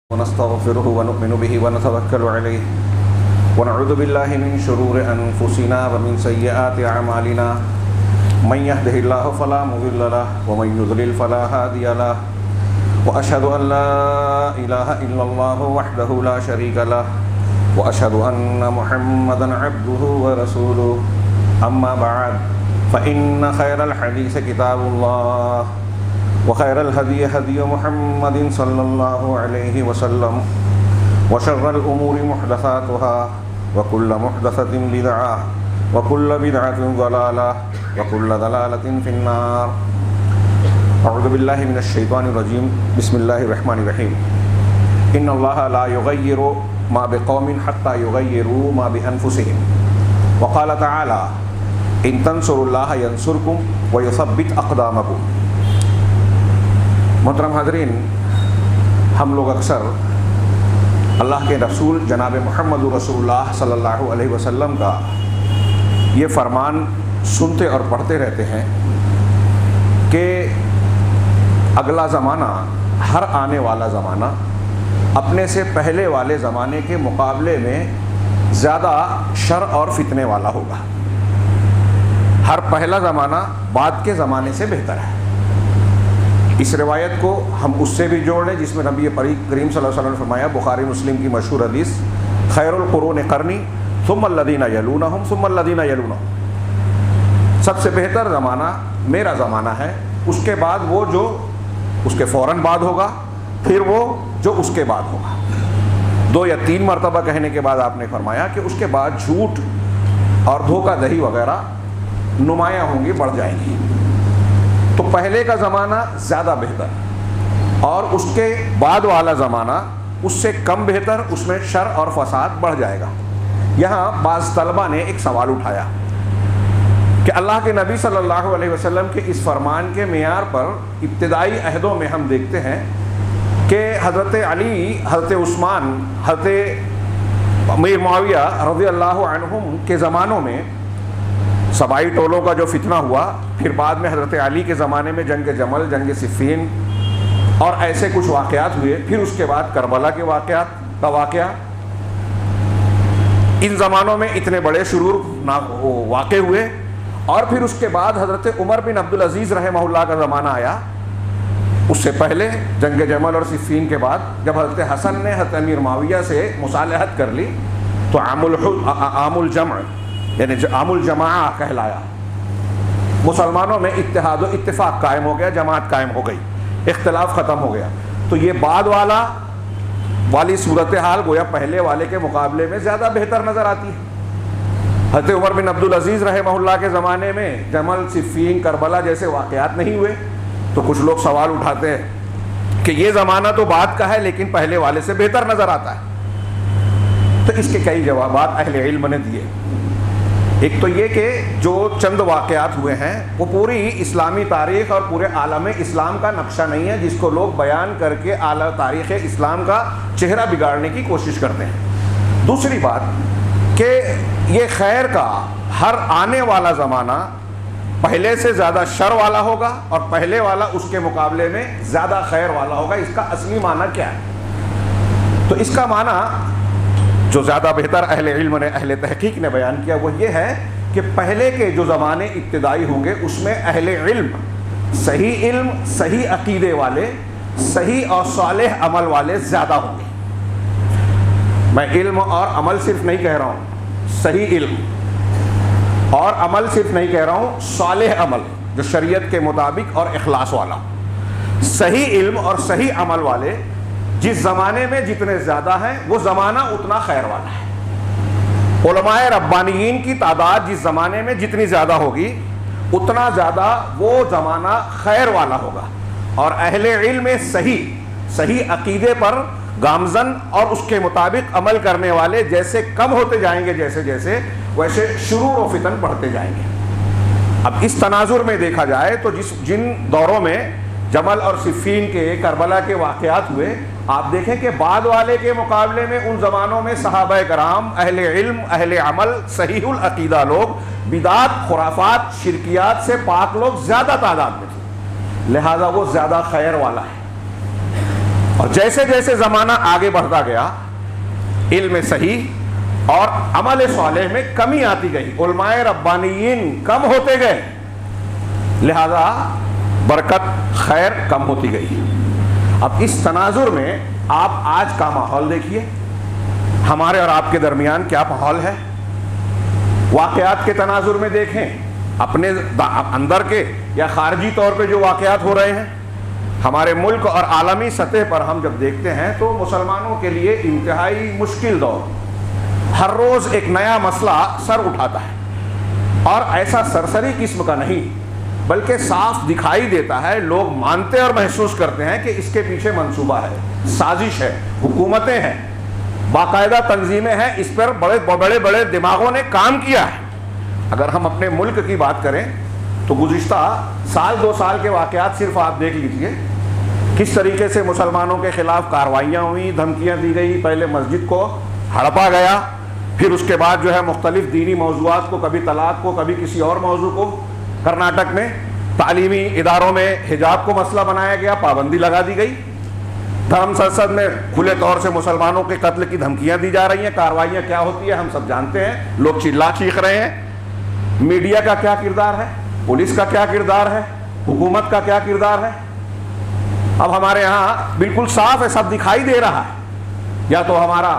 ونستغفره ونؤمن به ونتوكل عليه ونعوذ بالله من شرور أنفسنا ومن سيئات أعمالنا من يهده الله فلا مضل له ومن يضلل فلا هادي له وأشهد أن لا إله إلا الله وحده لا شريك له وأشهد أن محمدا عبده ورسوله أما بعد فإن خير الحديث كتاب الله وخير الهدي هدي محمد صلى الله عليه وسلم وشر الأمور محدثاتها وكل محدثة بدعة وكل بدعة ضلالة وكل ضلالة في النار. أعوذ بالله من الشيطان الرجيم. بسم الله الرحمن الرحيم. إن الله لا يغير ما بقوم حتى يغيروا ما بأنفسهم. وقال تعالى إن تنصروا الله ينصركم ويثبت أقدامكم. محترم حاضرین، ہم لوگ اکثر اللہ کے رسول جناب محمد رسول اللہ صلی اللہ علیہ وسلم کا یہ فرمان سنتے اور پڑھتے رہتے ہیں کہ اگلا زمانہ، ہر آنے والا زمانہ اپنے سے پہلے والے زمانے کے مقابلے میں زیادہ شر اور فتنے والا ہوگا. ہر پہلا زمانہ بعد کے زمانے سے بہتر ہے. اس روایت کو ہم اس سے بھی جوڑ لیں جس میں نبی کریم صلی اللہ علیہ وسلم نے فرمایا، بخاری مسلم کی مشہور حدیث، خیر القرون قرنی ثم الذین یلونہم ثم الذین یلونہم. سب سے بہتر زمانہ میرا زمانہ ہے، اس کے بعد وہ جو اس کے فوراً بعد ہوگا، پھر وہ جو اس کے بعد ہوگا. 2 یا 3 مرتبہ کہنے کے بعد آپ نے فرمایا کہ اس کے بعد جھوٹ اور دھوکہ دہی وغیرہ نمایاں ہوں گی، بڑھ جائیں گی. تو پہلے کا زمانہ زیادہ بہتر اور اس کے بعد والا زمانہ اس سے کم بہتر، اس میں شر اور فساد بڑھ جائے گا. یہاں بعض طلبہ نے ایک سوال اٹھایا کہ اللہ کے نبی صلی اللہ علیہ وسلم کے اس فرمان کے معیار پر ابتدائی عہدوں میں ہم دیکھتے ہیں کہ حضرت علی، حضرت عثمان، حضرت امیر معاویہ رضی اللہ عنہم کے زمانوں میں سبائی ٹولوں کا جو فتنہ ہوا، پھر بعد میں حضرت علی کے زمانے میں جنگ جمل، جنگ صفین اور ایسے کچھ واقعات ہوئے، پھر اس کے بعد کربلا کے واقعات کا واقعہ. ان زمانوں میں اتنے بڑے شرور واقع ہوئے. اور پھر اس کے بعد حضرت عمر بن عبدالعزیز رحمہ اللہ کا زمانہ آیا. اس سے پہلے جنگ جمل اور صفین کے بعد جب حضرت حسن نے حضرت امیر معاویہ سے مصالحت کر لی تو عام الجمع یعنی عام الجماعہ کہلایا. مسلمانوں میں اتحاد و اتفاق قائم ہو گیا، جماعت قائم ہو گئی، اختلاف ختم ہو گیا. تو یہ بعد والی صورتحال گویا پہلے والے کے مقابلے میں زیادہ بہتر نظر آتی ہے. حضرت عمر بن عبدالعزیز رحمہ اللہ کے زمانے میں جمل، صفین، کربلا جیسے واقعات نہیں ہوئے. تو کچھ لوگ سوال اٹھاتے ہیں کہ یہ زمانہ تو بعد کا ہے لیکن پہلے والے سے بہتر نظر آتا ہے. تو اس کے کئی جوابات اہل علم نے دیے. ایک تو یہ کہ جو چند واقعات ہوئے ہیں وہ پوری اسلامی تاریخ اور پورے عالم اسلام کا نقشہ نہیں ہے جس کو لوگ بیان کر کے اعلیٰ تاریخ اسلام کا چہرہ بگاڑنے کی کوشش کرتے ہیں. دوسری بات کہ یہ خیر کا ہر آنے والا زمانہ پہلے سے زیادہ شر والا ہوگا اور پہلے والا اس کے مقابلے میں زیادہ خیر والا ہوگا. اس کا اصلی معنی کیا ہے؟ تو اس کا معنی جو زیادہ بہتر اہل علم نے، اہل تحقیق نے بیان کیا وہ یہ ہے کہ پہلے کے جو زمانے ابتدائی ہوں گے اس میں اہل علم، صحیح عقیدے والے، صحیح اور صالح عمل والے زیادہ ہوں گے. میں علم اور عمل صرف نہیں کہہ رہا ہوں، صحیح علم اور عمل صرف نہیں کہہ رہا ہوں، صالح عمل جو شریعت کے مطابق اور اخلاص والا. صحیح علم اور صحیح عمل والے جس زمانے میں جتنے زیادہ ہیں وہ زمانہ اتنا خیر والا ہے. علماء ربانیین کی تعداد جس زمانے میں جتنی زیادہ ہوگی اتنا زیادہ وہ زمانہ خیر والا ہوگا. اور اہل علم صحیح عقیدے پر گامزن اور اس کے مطابق عمل کرنے والے جیسے کم ہوتے جائیں گے جیسے ویسے شرور و فتن بڑھتے جائیں گے. اب اس تناظر میں دیکھا جائے تو جن دوروں میں جمل اور صفین کے، کربلا کے واقعات ہوئے، آپ دیکھیں کہ بعد والے کے مقابلے میں ان زمانوں میں صحابہ کرام، اہل علم، اہل عمل، صحیح العقیدہ لوگ، بدعات، خرافات، شرکیات سے پاک لوگ زیادہ تعداد میں تھے. لہذا وہ زیادہ خیر والا ہے. اور جیسے جیسے زمانہ آگے بڑھتا گیا علم صحیح اور عمل صالح میں کمی آتی گئی، علماء ربانیین کم ہوتے گئے، لہذا برکت خیر کم ہوتی گئی۔ اب اس تناظر میں آپ آج کا ماحول دیکھیے، ہمارے اور آپ کے درمیان کیا ماحول ہے۔ واقعات کے تناظر میں دیکھیں، اپنے اندر کے یا خارجی طور پہ جو واقعات ہو رہے ہیں ہمارے ملک اور عالمی سطح پر ہم جب دیکھتے ہیں تو مسلمانوں کے لیے انتہائی مشکل دور، ہر روز ایک نیا مسئلہ سر اٹھاتا ہے، اور ایسا سرسری قسم کا نہیں بلکہ صاف دکھائی دیتا ہے، لوگ مانتے اور محسوس کرتے ہیں کہ اس کے پیچھے منصوبہ ہے، سازش ہے، حکومتیں ہیں، باقاعدہ تنظیمیں ہیں، اس پر بڑے بڑے دماغوں نے کام کیا ہے۔ اگر ہم اپنے ملک کی بات کریں تو گزشتہ سال دو سال کے واقعات صرف آپ دیکھ لیجئے، کس طریقے سے مسلمانوں کے خلاف کارروائیاں ہوئیں، دھمکیاں دی گئی، پہلے مسجد کو ہڑپا گیا، پھر اس کے بعد جو ہے مختلف دینی موضوعات کو، کبھی طلاق کو، کبھی کسی اور موضوع کو، کرناٹک میں تعلیمی اداروں میں حجاب کو مسئلہ بنایا گیا، پابندی لگا دی گئی، دھرم سرسد میں کھلے طور سے مسلمانوں کے قتل کی دھمکیاں دی جا رہی ہیں، کارروائیاں کیا ہوتی ہیں ہم سب جانتے ہیں، لوگ چلا چیخ رہے ہیں۔ میڈیا کا کیا کردار ہے، پولیس کا کیا کردار ہے، حکومت کا کیا کردار ہے؟ اب ہمارے ہاں بالکل صاف ہے، سب دکھائی دے رہا ہے، یا تو ہمارا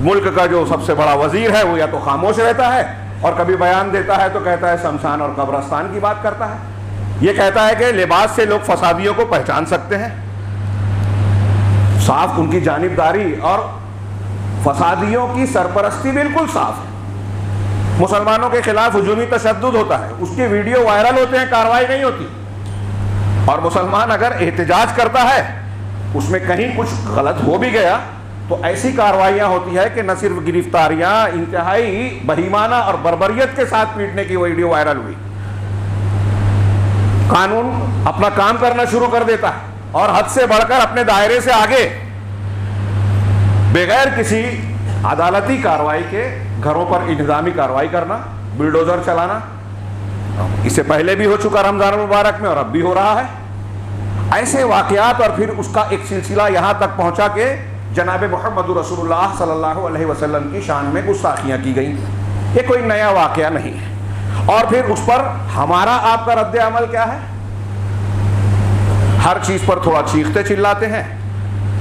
ملک کا جو سب سے بڑا وزیر ہے وہ یا تو خاموش رہتا ہے اور کبھی بیان دیتا ہے تو کہتا ہے شمشان اور قبرستان کی بات کرتا ہے، یہ کہتا ہے کہ لباس سے لوگ فسادیوں کو پہچان سکتے ہیں، صاف ان کی جانبداری اور فسادیوں کی سرپرستی بالکل صاف ہے۔ مسلمانوں کے خلاف ہجومی تشدد ہوتا ہے، اس کی ویڈیو وائرل ہوتے ہیں، کارروائی نہیں ہوتی، اور مسلمان اگر احتجاج کرتا ہے اس میں کہیں کچھ غلط ہو بھی گیا تو ایسی کارروائیاں ہوتی ہے کہ نہ صرف گرفتاریاں، انتہائی بہیمانہ اور بربریت کے ساتھ پیٹنے کی ویڈیو وائرل ہوئی، قانون اپنا کام کرنا شروع کر دیتا ہے اور حد سے بڑھ کر اپنے دائرے سے آگے بغیر کسی عدالتی کارروائی کے گھروں پر انتظامی کارروائی کرنا، بلڈوزر چلانا، اس سے پہلے بھی ہو چکا رمضان المبارک میں اور اب بھی ہو رہا ہے۔ ایسے واقعات اور پھر اس کا ایک سلسلہ یہاں تک پہنچا کہ جناب محمد رسول اللہ صلی اللہ علیہ وسلم کی شان میں گستاخیاں کی گئیں، یہ کوئی نیا واقعہ نہیں ہے، اور پھر اس پر ہمارا آپ کا رد عمل کیا ہے؟ ہر چیز پر تھوڑا چیختے چلاتے ہیں،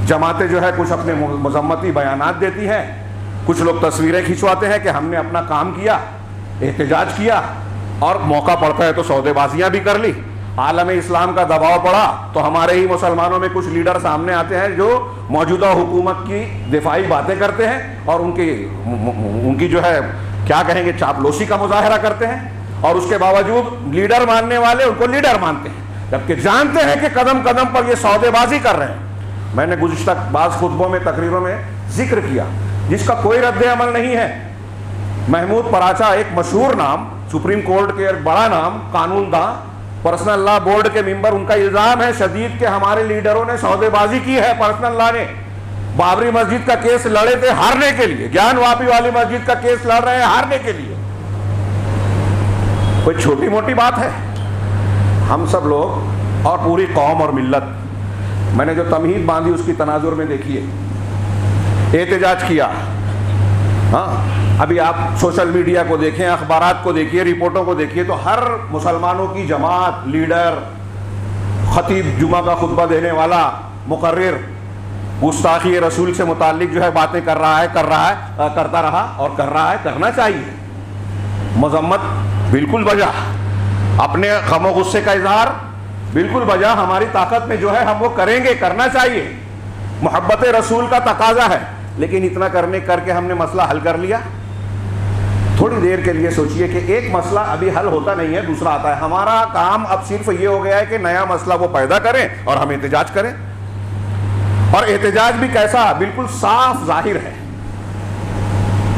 جماعتیں جو ہے کچھ اپنے مذمتی بیانات دیتی ہیں، کچھ لوگ تصویریں کھنچواتے ہیں کہ ہم نے اپنا کام کیا، احتجاج کیا، اور موقع پڑتا ہے تو سودے بازیاں بھی کر لی۔ عالم اسلام کا دباؤ پڑا تو ہمارے ہی مسلمانوں میں کچھ لیڈر سامنے آتے ہیں جو موجودہ حکومت کی دفاعی باتیں کرتے ہیں اور ان کی جو ہے کیا کہیں گے چاپلوسی کا مظاہرہ کرتے ہیں، اور اس کے باوجود لیڈر ماننے والے ان کو لیڈر مانتے ہیں، جبکہ جانتے ہیں کہ قدم قدم پر یہ سودے بازی کر رہے ہیں۔ میں نے گزشتہ بعض خطبوں میں، تقریروں میں ذکر کیا جس کا کوئی رد عمل نہیں ہے، محمود پراچا، ایک مشہور نام، سپریم کورٹ کے ایک بڑا نام، قانون داں، پرسنل لا بورڈ کے ممبر، ان کا الزام ہے شدید کہ ہمارے لیڈروں نے سودے بازی کی ہے، پرسنل لا نے بابری مسجد کا کیس لڑے تھے ہارنے کے لیے، گیان واپی والی مسجد کا کیس لڑ رہے ہیں ہارنے کے لیے۔ کوئی چھوٹی موٹی بات ہے؟ ہم سب لوگ اور پوری قوم اور ملت، میں نے جو تمہید باندھی اس کی تناظر میں دیکھیے، احتجاج کیا، ہاں ابھی آپ سوشل میڈیا کو دیکھیں، اخبارات کو دیکھیے، رپورٹوں کو دیکھیے تو ہر مسلمانوں کی جماعت، لیڈر، خطیب، جمعہ کا خطبہ دینے والا، مقرر، گستاخی رسول سے متعلق جو ہے باتیں کرتا رہا اور کر رہا ہے، کرنا چاہیے، مذمت بالکل بجا، اپنے غم و غصے کا اظہار بالکل بجا، ہماری طاقت میں جو ہے ہم وہ کریں گے، کرنا چاہیے، محبت رسول کا تقاضا ہے، لیکن اتنا کر کے ہم نے مسئلہ حل کر لیا؟ تھوڑی دیر کے لیے سوچئے کہ ایک مسئلہ ابھی حل ہوتا نہیں ہے، دوسرا آتا ہے۔ ہمارا کام اب صرف یہ ہو گیا ہے کہ نیا مسئلہ وہ پیدا کریں اور ہم احتجاج کریں، اور احتجاج بھی کیسا؟ بالکل صاف ظاہر ہے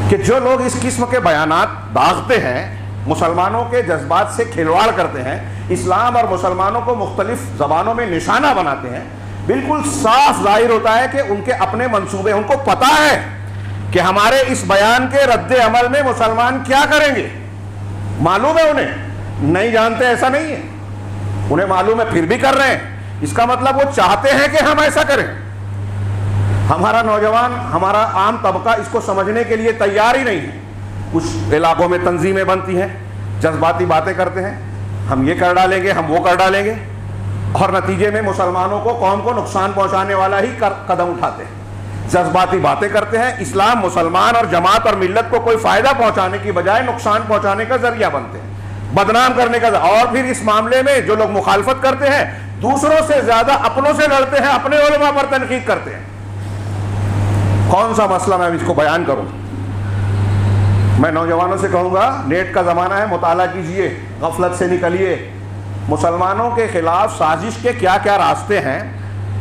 کہ جو لوگ اس قسم کے بیانات داغتے ہیں، مسلمانوں کے جذبات سے کھلواڑ کرتے ہیں، اسلام اور مسلمانوں کو مختلف زبانوں میں نشانہ بناتے ہیں، بالکل صاف ظاہر ہوتا ہے کہ ان کے اپنے منصوبے، ان کو پتا ہے کہ ہمارے اس بیان کے رد عمل میں مسلمان کیا کریں گے، معلوم ہے انہیں، نہیں جانتے ایسا نہیں ہے، انہیں معلوم ہے پھر بھی کر رہے ہیں، اس کا مطلب وہ چاہتے ہیں کہ ہم ایسا کریں، ہمارا نوجوان، ہمارا عام طبقہ اس کو سمجھنے کے لیے تیار ہی نہیں ہے. کچھ علاقوں میں تنظیمیں بنتی ہیں، جذباتی باتیں کرتے ہیں، ہم یہ کر ڈالیں گے، ہم وہ کر ڈالیں گے، اور نتیجے میں مسلمانوں کو، قوم کو نقصان پہنچانے والا ہی قدم اٹھاتے ہیں. جذباتی باتیں کرتے ہیں. اسلام، مسلمان اور جماعت اور ملت کو کوئی فائدہ پہنچانے کی بجائے نقصان پہنچانے کا ذریعہ بنتے ہیں، بدنام کرنے کا. اور پھر اس معاملے میں جو لوگ مخالفت کرتے ہیں دوسروں سے زیادہ اپنوں سے لڑتے ہیں، اپنے علماء پر تنقید کرتے ہیں. کون سا مسئلہ میں اس کو بیان کروں؟ میں نوجوانوں سے کہوں گا، نیٹ کا زمانہ ہے، مطالعہ کیجئے، غفلت سے نکلیے. مسلمانوں کے خلاف سازش کے کیا کیا راستے ہیں،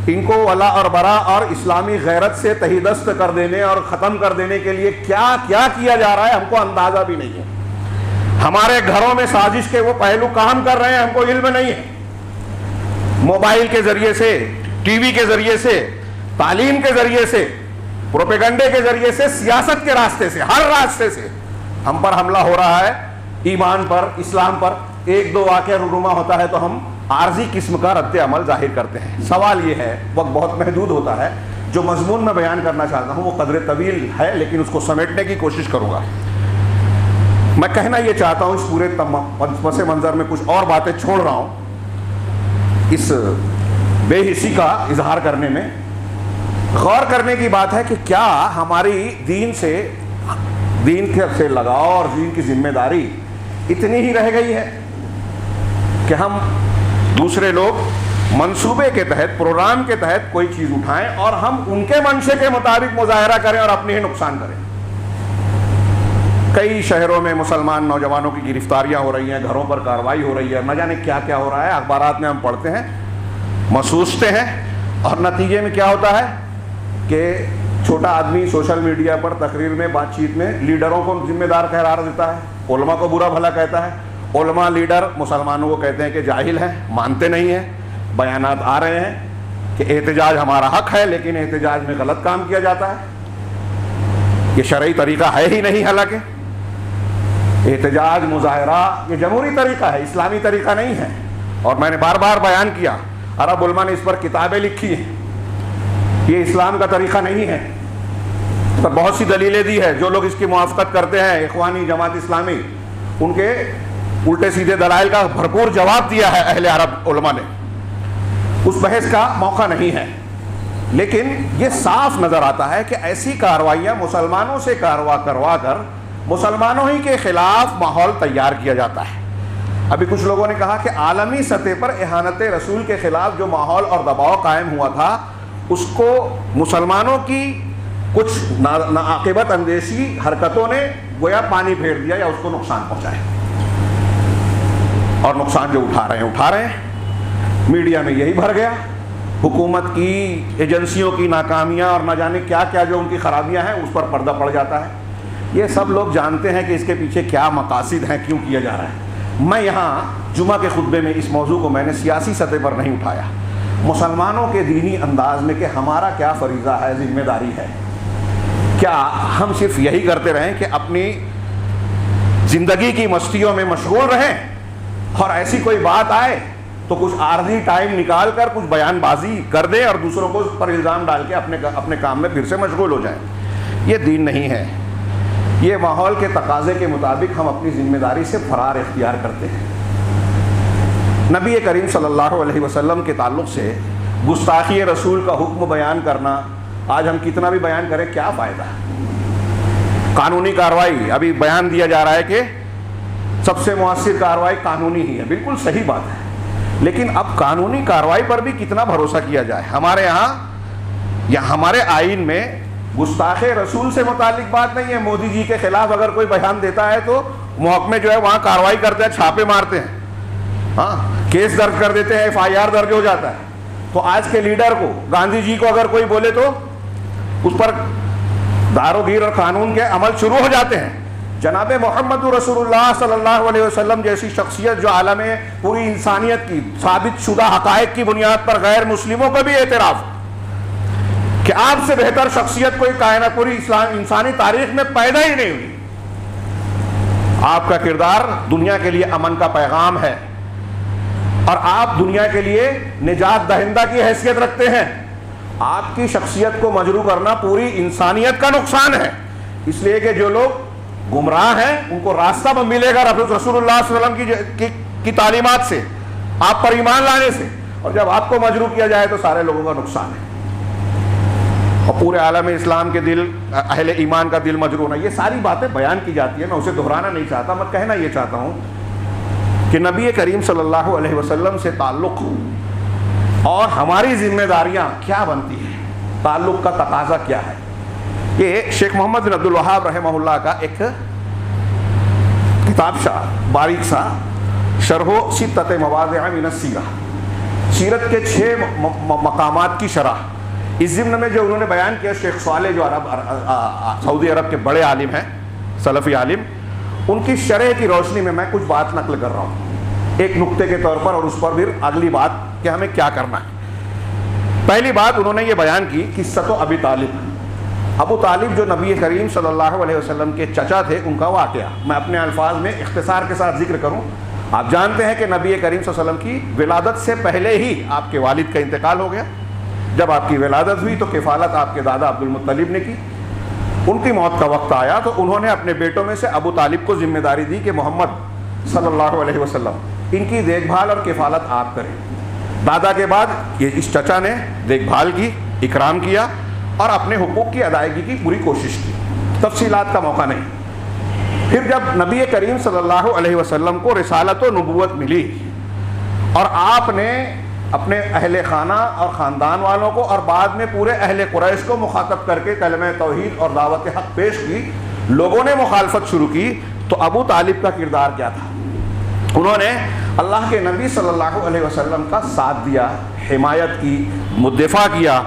ان کو ولا اور برا اور اسلامی غیرت سے تہی دست کر دینے اور ختم کر دینے کے لیے کیا کیا کیا جا رہا ہے، ہم کو اندازہ بھی نہیں ہے. ہمارے گھروں میں سازش کے وہ پہلو کام کر رہے ہیں، ہم کو علم نہیں ہے. موبائل کے ذریعے سے، ٹی وی کے ذریعے سے، تعلیم کے ذریعے سے، پروپیگنڈے کے ذریعے سے، سیاست کے راستے سے، ہر راستے سے ہم پر حملہ ہو رہا ہے. ایمان پر، اسلام پر ایک دو واقعہ رونما ہوتا ہے تو ہم عارضی قسم کا رد عمل ظاہر کرتے ہیں. سوال یہ ہے، وقت بہت محدود ہوتا ہے، جو مضمون میں بیان کرنا چاہتا ہوں وہ قدر طویل ہے، لیکن اس کو سمیٹنے کی کوشش کروں گا. میں کہنا یہ چاہتا ہوں، اس پورے پس منظر میں کچھ اور باتیں چھوڑ رہا ہوں اس بے حسی کا اظہار کرنے میں. غور کرنے کی بات ہے کہ کیا ہماری دین سے لگاؤ اور دین کی ذمہ داری اتنی ہی رہ گئی ہے کہ ہم دوسرے لوگ منصوبے کے تحت، پروگرام کے تحت کوئی چیز اٹھائیں اور ہم ان کے منشے کے مطابق مظاہرہ کریں اور اپنے ہی نقصان کریں. کئی شہروں میں مسلمان نوجوانوں کی گرفتاریاں ہو رہی ہیں، گھروں پر کارروائی ہو رہی ہے، نہ جانے کیا کیا ہو رہا ہے. اخبارات میں ہم پڑھتے ہیں، محسوستے ہیں، اور نتیجے میں کیا ہوتا ہے کہ چھوٹا آدمی سوشل میڈیا پر تقریر میں، بات چیت میں لیڈروں کو ذمہ دار قرار دیتا ہے، علماء کو برا بھلا کہتا ہے. علماء، لیڈر مسلمانوں کو کہتے ہیں کہ جاہل ہیں، مانتے نہیں ہیں. بیانات آ رہے ہیں کہ احتجاج ہمارا حق ہے، لیکن احتجاج میں غلط کام کیا جاتا ہے. یہ شرعی طریقہ ہے ہی نہیں. حالانکہ احتجاج، مظاہرہ یہ جمہوری طریقہ ہے، اسلامی طریقہ نہیں ہے. اور میں نے بار بار بیان کیا، عرب علماء نے اس پر کتابیں لکھی ہیں. یہ اسلام کا طریقہ نہیں ہے. اس پر بہت سی دلیلیں دی ہے. جو لوگ اس کی موافقت کرتے ہیں، اخوانی، جماعت اسلامی، ان کے الٹے سیدھے دلائل کا بھرپور جواب دیا ہے اہل عرب علماء نے. اس بحث کا موقع نہیں ہے. لیکن یہ صاف نظر آتا ہے کہ ایسی کارروائیاں مسلمانوں سے کروا کر مسلمانوں ہی کے خلاف ماحول تیار کیا جاتا ہے. ابھی کچھ لوگوں نے کہا کہ عالمی سطح پر اہانت رسول کے خلاف جو ماحول اور دباؤ قائم ہوا تھا، اس کو مسلمانوں کی کچھ ناعاقبت اندیشی حرکتوں نے گویا پانی پھیر دیا یا اس کو نقصان پہنچایا. اور نقصان جو اٹھا رہے ہیں. میڈیا میں یہی بھر گیا. حکومت کی ایجنسیوں کی ناکامیاں اور نہ جانے کیا کیا جو ان کی خرابیاں ہیں اس پر پردہ پڑ جاتا ہے. یہ سب لوگ جانتے ہیں کہ اس کے پیچھے کیا مقاصد ہیں، کیوں کیا جا رہا ہے. میں یہاں جمعہ کے خطبے میں اس موضوع کو میں نے سیاسی سطح پر نہیں اٹھایا، مسلمانوں کے دینی انداز میں کہ ہمارا کیا فریضہ ہے، ذمہ داری ہے. کیا ہم صرف یہی کرتے رہیں کہ اپنی زندگی کی مستیوں میں مشغول رہیں، اور ایسی کوئی بات آئے تو کچھ عارضی ٹائم نکال کر کچھ بیان بازی کر دیں اور دوسروں کو پر الزام ڈال کے اپنے کام میں پھر سے مشغول ہو جائیں؟ یہ دین نہیں ہے. یہ ماحول کے تقاضے کے مطابق ہم اپنی ذمہ داری سے فرار اختیار کرتے ہیں. نبی کریم صلی اللہ علیہ وسلم کے تعلق سے گستاخی رسول کا حکم بیان کرنا، آج ہم کتنا بھی بیان کریں کیا فائدہ. قانونی کارروائی، ابھی بیان دیا جا رہا ہے کہ سب سے مؤثر کارروائی قانونی ہی ہے. بالکل صحیح بات ہے، لیکن اب قانونی کارروائی پر بھی کتنا بھروسہ کیا جائے. ہمارے یہاں یا ہمارے آئین میں گستاخ رسول سے متعلق بات نہیں ہے. مودی جی کے خلاف اگر کوئی بیان دیتا ہے تو محکمے جو ہے وہاں کارروائی کرتے ہیں، چھاپے مارتے ہیں، ہاں کیس درج کر دیتے ہیں، FIR درج ہو جاتا ہے. تو آج کے لیڈر کو، گاندھی جی کو اگر کوئی بولے تو اس پر دار و گیر اور قانون کے عمل شروع ہو جاتے ہیں. جناب محمد رسول اللہ صلی اللہ علیہ وسلم جیسی شخصیت جو عالم پوری انسانیت کی ثابت شدہ حقائق کی بنیاد پر غیر مسلموں کا بھی اعتراف کہ آپ سے بہتر شخصیت کوئی کائنات پوری انسانی تاریخ میں پیدا ہی نہیں ہوئی. آپ کا کردار دنیا کے لیے امن کا پیغام ہے، اور آپ دنیا کے لیے نجات دہندہ کی حیثیت رکھتے ہیں. آپ کی شخصیت کو مجروح کرنا پوری انسانیت کا نقصان ہے، اس لیے کہ جو لوگ گمراہ ہیں ان کو راستہ ملے گا رسول اللہ صلی اللہ علیہ وسلم کی تعلیمات سے، آپ پر ایمان لانے سے، اور جب آپ کو مجروح کیا جائے تو سارے لوگوں کا نقصان ہے، اور پورے عالم اسلام کے دل، اہل ایمان کا دل مجروح ہونا. یہ ساری باتیں بیان کی جاتی ہیں، میں اسے دہرانا نہیں چاہتا. میں کہنا یہ چاہتا ہوں کہ نبی کریم صلی اللہ علیہ وسلم سے تعلق اور ہماری ذمہ داریاں کیا بنتی ہیں، تعلق کا تقاضا کیا ہے. یہ شیخ محمد بن عبد الوہاب رحمہ اللہ کا ایک کتاب باریک سا شرح ستۃ مواضع من السیرہ، سیرت کے 6 مقامات کی شرح. اس ضمن میں جو انہوں نے بیان کیا شیخ صالح جو سعودی عرب کے بڑے عالم ہیں، سلفی عالم، ان کی شرح کی روشنی میں کچھ بات نقل کر رہا ہوں ایک نقطے کے طور پر، اور اس پر پھر اگلی بات کہ ہمیں کیا کرنا ہے. پہلی بات انہوں نے یہ بیان کی قصۃ ابی طالب. ابو طالب جو نبی کریم صلی اللہ علیہ وسلم کے چچا تھے، ان کا واقعہ میں اپنے الفاظ میں اختصار کے ساتھ ذکر کروں. آپ جانتے ہیں کہ نبی کریم صلی اللہ علیہ وسلم کی ولادت سے پہلے ہی آپ کے والد کا انتقال ہو گیا. جب آپ کی ولادت ہوئی تو کفالت آپ کے دادا عبد المطلب نے کی. ان کی موت کا وقت آیا تو انہوں نے اپنے بیٹوں میں سے ابو طالب کو ذمہ داری دی کہ محمد صلی اللہ علیہ وسلم ان کی دیکھ بھال اور کفالت آپ کریں. دادا کے بعد یہ اس چچا نے دیکھ بھال کی، اکرام کیا اور اپنے حقوق کی ادائیگی کی پوری کوشش کی. تفصیلات کا موقع نہیں. پھر جب نبی کریم صلی اللہ علیہ وسلم کو رسالت و نبوت ملی اور آپ نے اپنے اہل خانہ اور خاندان والوں کو اور بعد میں پورے اہل قریش کو مخاطب کر کے کلمہ توحید اور دعوت حق پیش کی، لوگوں نے مخالفت شروع کی، تو ابو طالب کا کردار کیا تھا؟ انہوں نے اللہ کے نبی صلی اللہ علیہ وسلم کا ساتھ دیا، حمایت کی، مدافع کیا،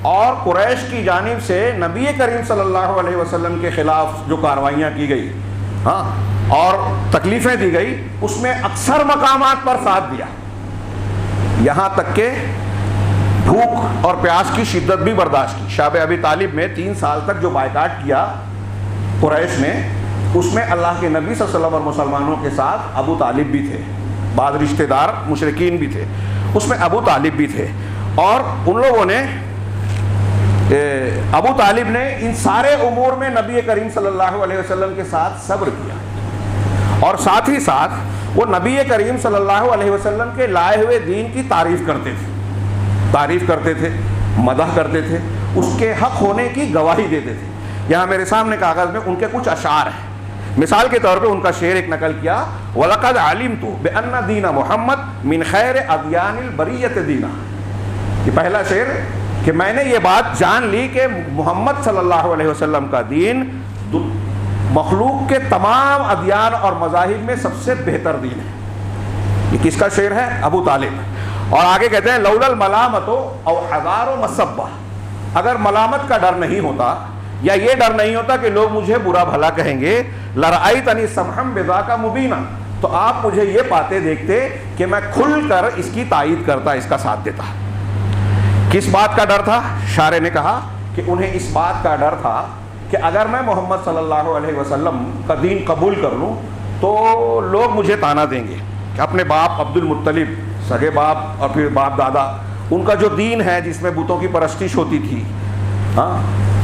اور قریش کی جانب سے نبی کریم صلی اللہ علیہ وسلم کے خلاف جو کاروائیاں کی گئی اور تکلیفیں دی گئی، اس میں اکثر مقامات پر ساتھ دیا. یہاں تک کہ بھوک اور پیاس کی شدت بھی برداشت کی. شاب ابی طالب میں 3 سال تک جو بائیکاٹ کیا قریش نے، اس میں اللہ کے نبی صلی اللہ علیہ وسلم اور مسلمانوں کے ساتھ ابو طالب بھی تھے، بعض رشتہ دار مشرکین بھی تھے، اس میں ابو طالب بھی تھے. اور ان لوگوں نے، ابو طالب نے ان سارے امور میں نبی کریم صلی اللہ علیہ وسلم کے ساتھ صبر کیا، اور ساتھ ہی ساتھ وہ نبی کریم صلی اللہ علیہ وسلم کے لائے ہوئے دین کی تعریف کرتے تھے، مدح کرتے تھے، اس کے حق ہونے کی گواہی دیتے تھے. یہاں میرے سامنے کاغذ میں ان کے کچھ اشعار ہیں. مثال کے طور پہ ان کا شعر ایک نقل کیا، وَلَقَدْ عَلِمْتُ بِأَنَّ دِينَ مُحَمَّدٍ مِنْ خَيْرِ أَدْيَانِ الْبَرِيَّةِ دِينًا. یہ پہلا شعر کہ میں نے یہ بات جان لی کہ محمد صلی اللہ علیہ وسلم کا دین مخلوق کے تمام ادیان اور مذاہب میں سب سے بہتر دین ہے. یہ کس کا شعر ہے؟ ابو طالب. اور آگے کہتے ہیں لولا الملامت او حذار مسبہ، اگر ملامت کا ڈر نہیں ہوتا یا یہ ڈر نہیں ہوتا کہ لوگ مجھے برا بھلا کہیں گے، لرأیتنی سمحا بذاک مبینا، تو آپ مجھے یہ باتیں دیکھتے کہ میں کھل کر اس کی تائید کرتا، اس کا ساتھ دیتا. کس بات کا ڈر تھا؟ شارح نے کہا کہ انہیں اس بات کا ڈر تھا کہ اگر میں محمد صلی اللہ علیہ وسلم کا دین قبول کر لوں تو لوگ مجھے طعنہ دیں گے کہ اپنے باپ عبد المطلب، سگے باپ اور پھر باپ دادا، ان کا جو دین ہے جس میں بتوں کی پرستش ہوتی تھی،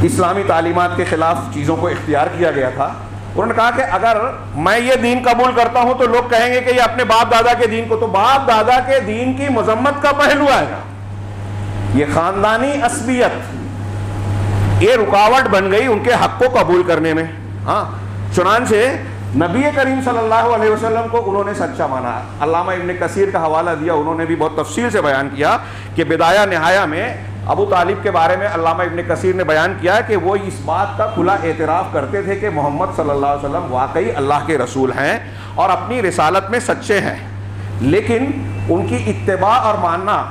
اسلامی تعلیمات کے خلاف چیزوں کو اختیار کیا گیا تھا. انہوں نے کہا کہ اگر میں یہ دین قبول کرتا ہوں تو لوگ کہیں گے کہ یہ اپنے باپ دادا کے دین کو، تو باپ دادا کے دین کی مذمت کا پہلو آئے گا. یہ خاندانی عصبیت یہ رکاوٹ بن گئی ان کے حق کو قبول کرنے میں. چنانچہ نبی کریم صلی اللہ علیہ وسلم کو انہوں نے سچا مانا. علامہ ابن کثیر کا حوالہ دیا، انہوں نے بھی بہت تفصیل سے بیان کیا کہ بدایہ نہایہ میں ابو طالب کے بارے میں علامہ ابن کثیر نے بیان کیا کہ وہ اس بات کا کھلا اعتراف کرتے تھے کہ محمد صلی اللہ علیہ وسلم واقعی اللہ کے رسول ہیں اور اپنی رسالت میں سچے ہیں، لیکن ان کی اتباع اور ماننا